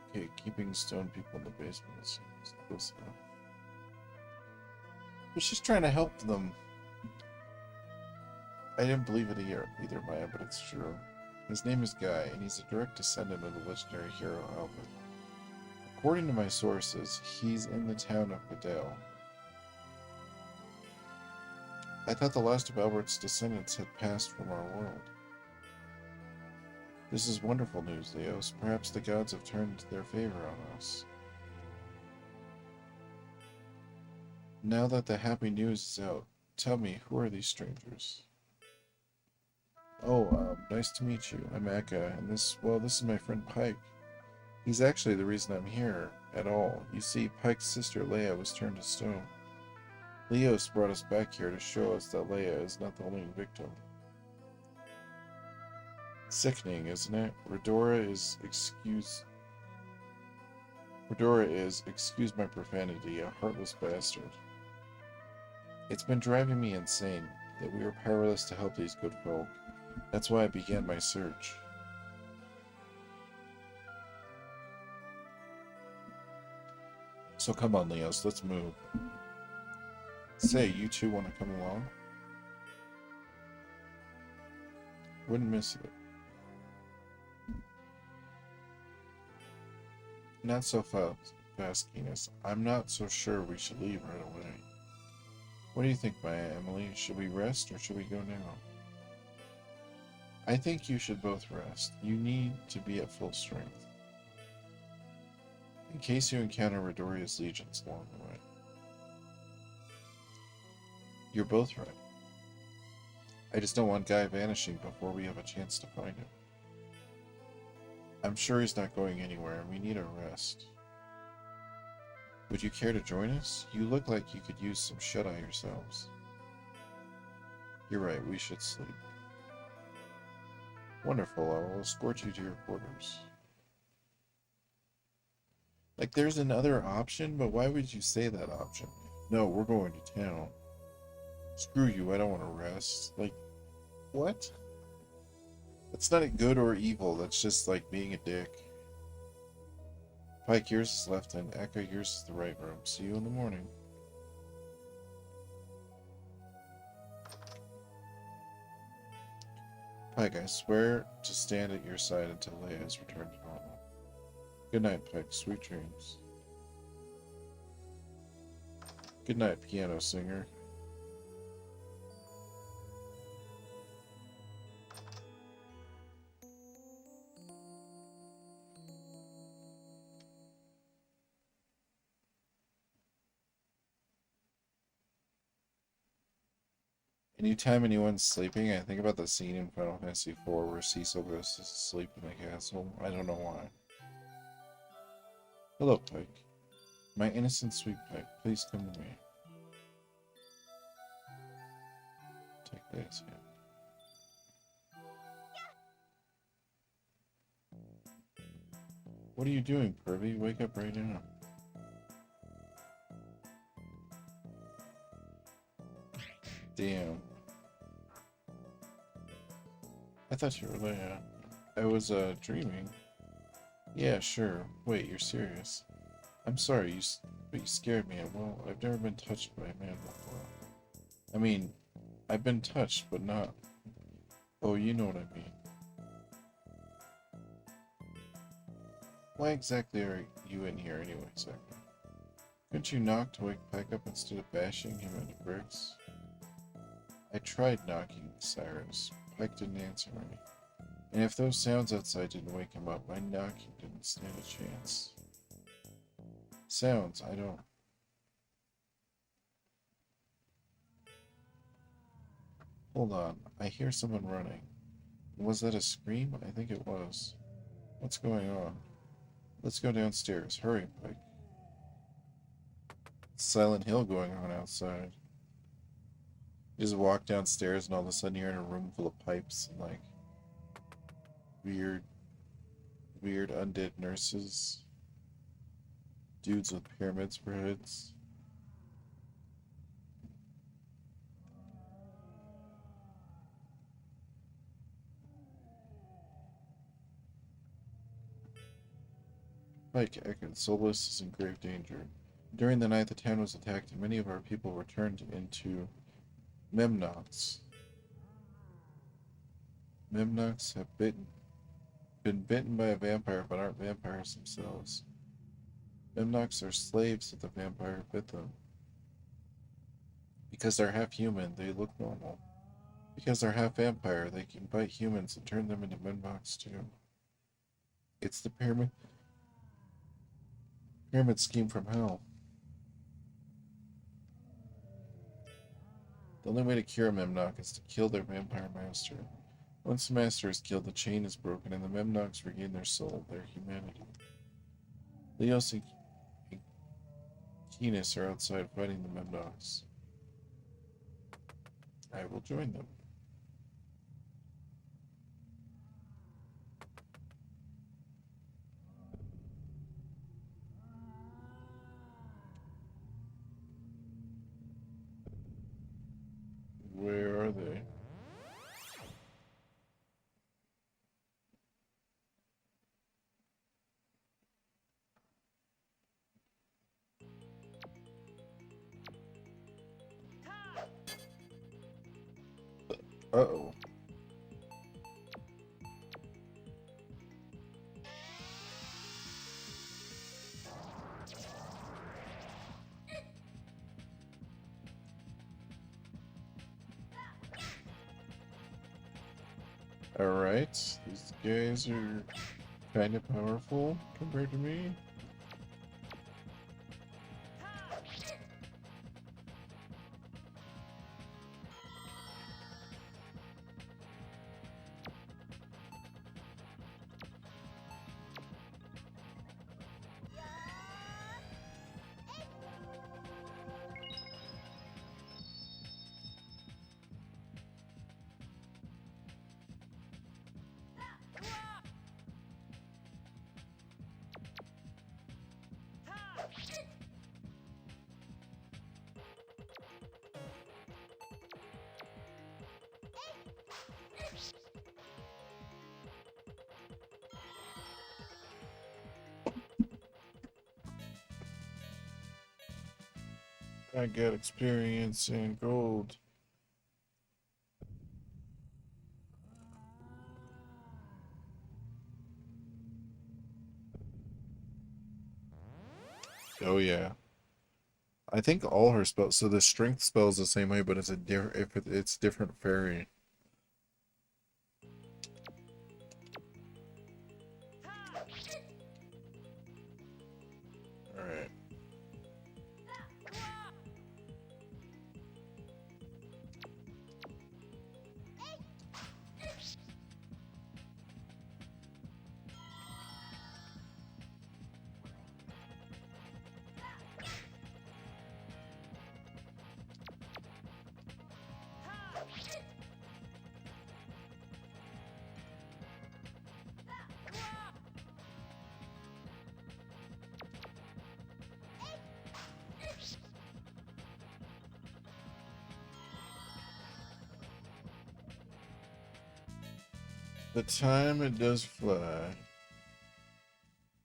Okay, keeping stone people in the basement is close enough. I was just trying to help them. I didn't believe it either, Maya, but it's true. His name is Guy, and he's a direct descendant of the legendary hero Albert. According to my sources, he's in the town of Bedell. I thought the last of Albert's descendants had passed from our world. This is wonderful news, Leos. Perhaps the gods have turned their favor on us. Now that the happy news is out, tell me, who are these strangers? Oh, nice to meet you. I'm Aka, and this is my friend Pike. He's actually the reason I'm here at all. You see, Pike's sister Leia was turned to stone. Leos brought us back here to show us that Leia is not the only victim. Sickening, isn't it? Redora is, excuse my profanity, a heartless bastard. It's been driving me insane that we are powerless to help these good folk. That's why I began my search. So come on, Leos, let's move. Say, you two want to come along? Wouldn't miss it. Not so fast, Keenus. I'm not so sure we should leave right away. What do you think, Maya, Emily? Should we rest or should we go now? I think you should both rest. You need to be at full strength, in case you encounter Redoria's legions along the way. You're both right. I just don't want Guy vanishing before we have a chance to find him. I'm sure he's not going anywhere, and we need a rest. Would you care to join us? You look like you could use some shut-eye yourselves. You're right, we should sleep. Wonderful, I will escort you to your quarters. Like, there's another option, but why would you say that option? No, we're going to town. Screw you, I don't want to rest. Like, what? That's not good or evil, that's just like being a dick. Pike, yours is left and Eka, yours is the right room. See you in the morning. Pike, I swear to stand at your side until Leia has returned to normal. Good night, Pike. Sweet dreams. Good night, piano singer. Anytime anyone's sleeping, I think about the scene in Final Fantasy IV where Cecil goes to sleep in the castle. I don't know why. Hello, Pike. My innocent sweet Pike, please come to me. Take this, yeah. What are you doing, Pervy? Wake up right now. Damn. I thought you were Leia. I was, dreaming. Yeah, sure. Wait, you're serious. I'm sorry, but you scared me. Well, I've never been touched by a man before. I mean, I've been touched, but not... Oh, you know what I mean. Why exactly are you in here anyway, Zachary? Couldn't you knock to wake Pike up instead of bashing him into bricks? I tried knocking, Cyrus. Pike didn't answer me. And if those sounds outside didn't wake him up, my knocking didn't stand a chance. Sounds, I don't... Hold on, I hear someone running. Was that a scream? I think it was. What's going on? Let's go downstairs. Hurry, Pike. Silent Hill going on outside. You just walk downstairs and all of a sudden you're in a room full of pipes and like weird undead nurses. Dudes with pyramids for heads. Pike, Ekon, Solus is in grave danger. During the night the town was attacked and many of our people were turned into Memnots. Memnox have been bitten by a vampire but aren't vampires themselves. Memnox are slaves if the vampire bit them. Because they're half human, they look normal. Because they're half vampire, they can bite humans and turn them into Memnox too. It's the pyramid scheme from hell. The only way to cure a Memnox is to kill their vampire master. Once the master is killed, the chain is broken and the Memnox regain their soul, their humanity. Leos and Keenus are outside fighting the Memnox. I will join them. Where are they? Uh-oh. Alright, these guys are kind of powerful compared to me. I got experience and gold. Oh yeah. I think all her spells. So the strength spell is the same way, but it's a it's different fairy. All right. The time it does fly. I'm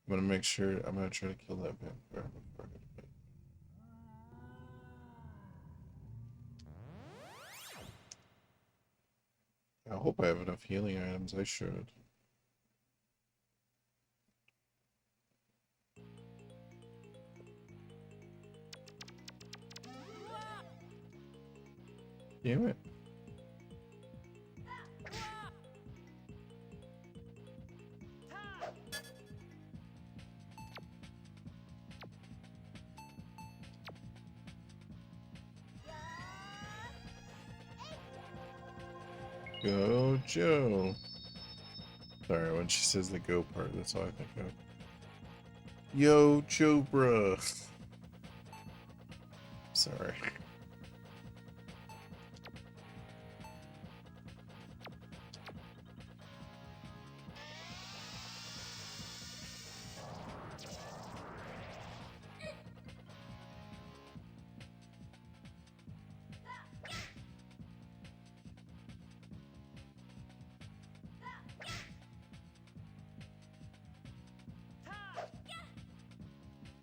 gonna make sure. I'm gonna try to kill that vampire before I go to bed. I hope I have enough healing items. I should. Damn it. Go, Joe. Sorry, when she says the go part, that's all I think of. Yo, Joe, bruh. Sorry.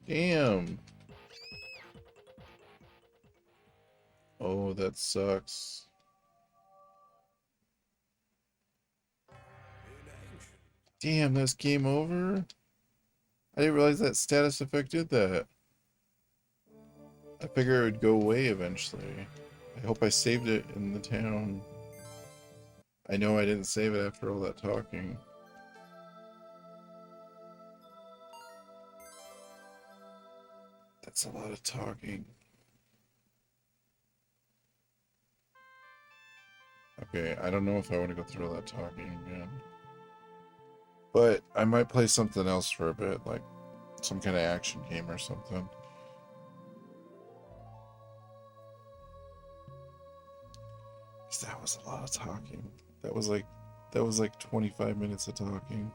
Damn. Oh, that sucks. Damn, that's game over? I didn't realize that status effect did that. I figured it would go away eventually. I hope I saved it in the town. I know I didn't save it after all that talking. That's a lot of talking. Okay, I don't know if I want to go through all that talking again. But I might play something else for a bit, like some kind of action game or something. That was a lot of talking. That was like 25 minutes of talking.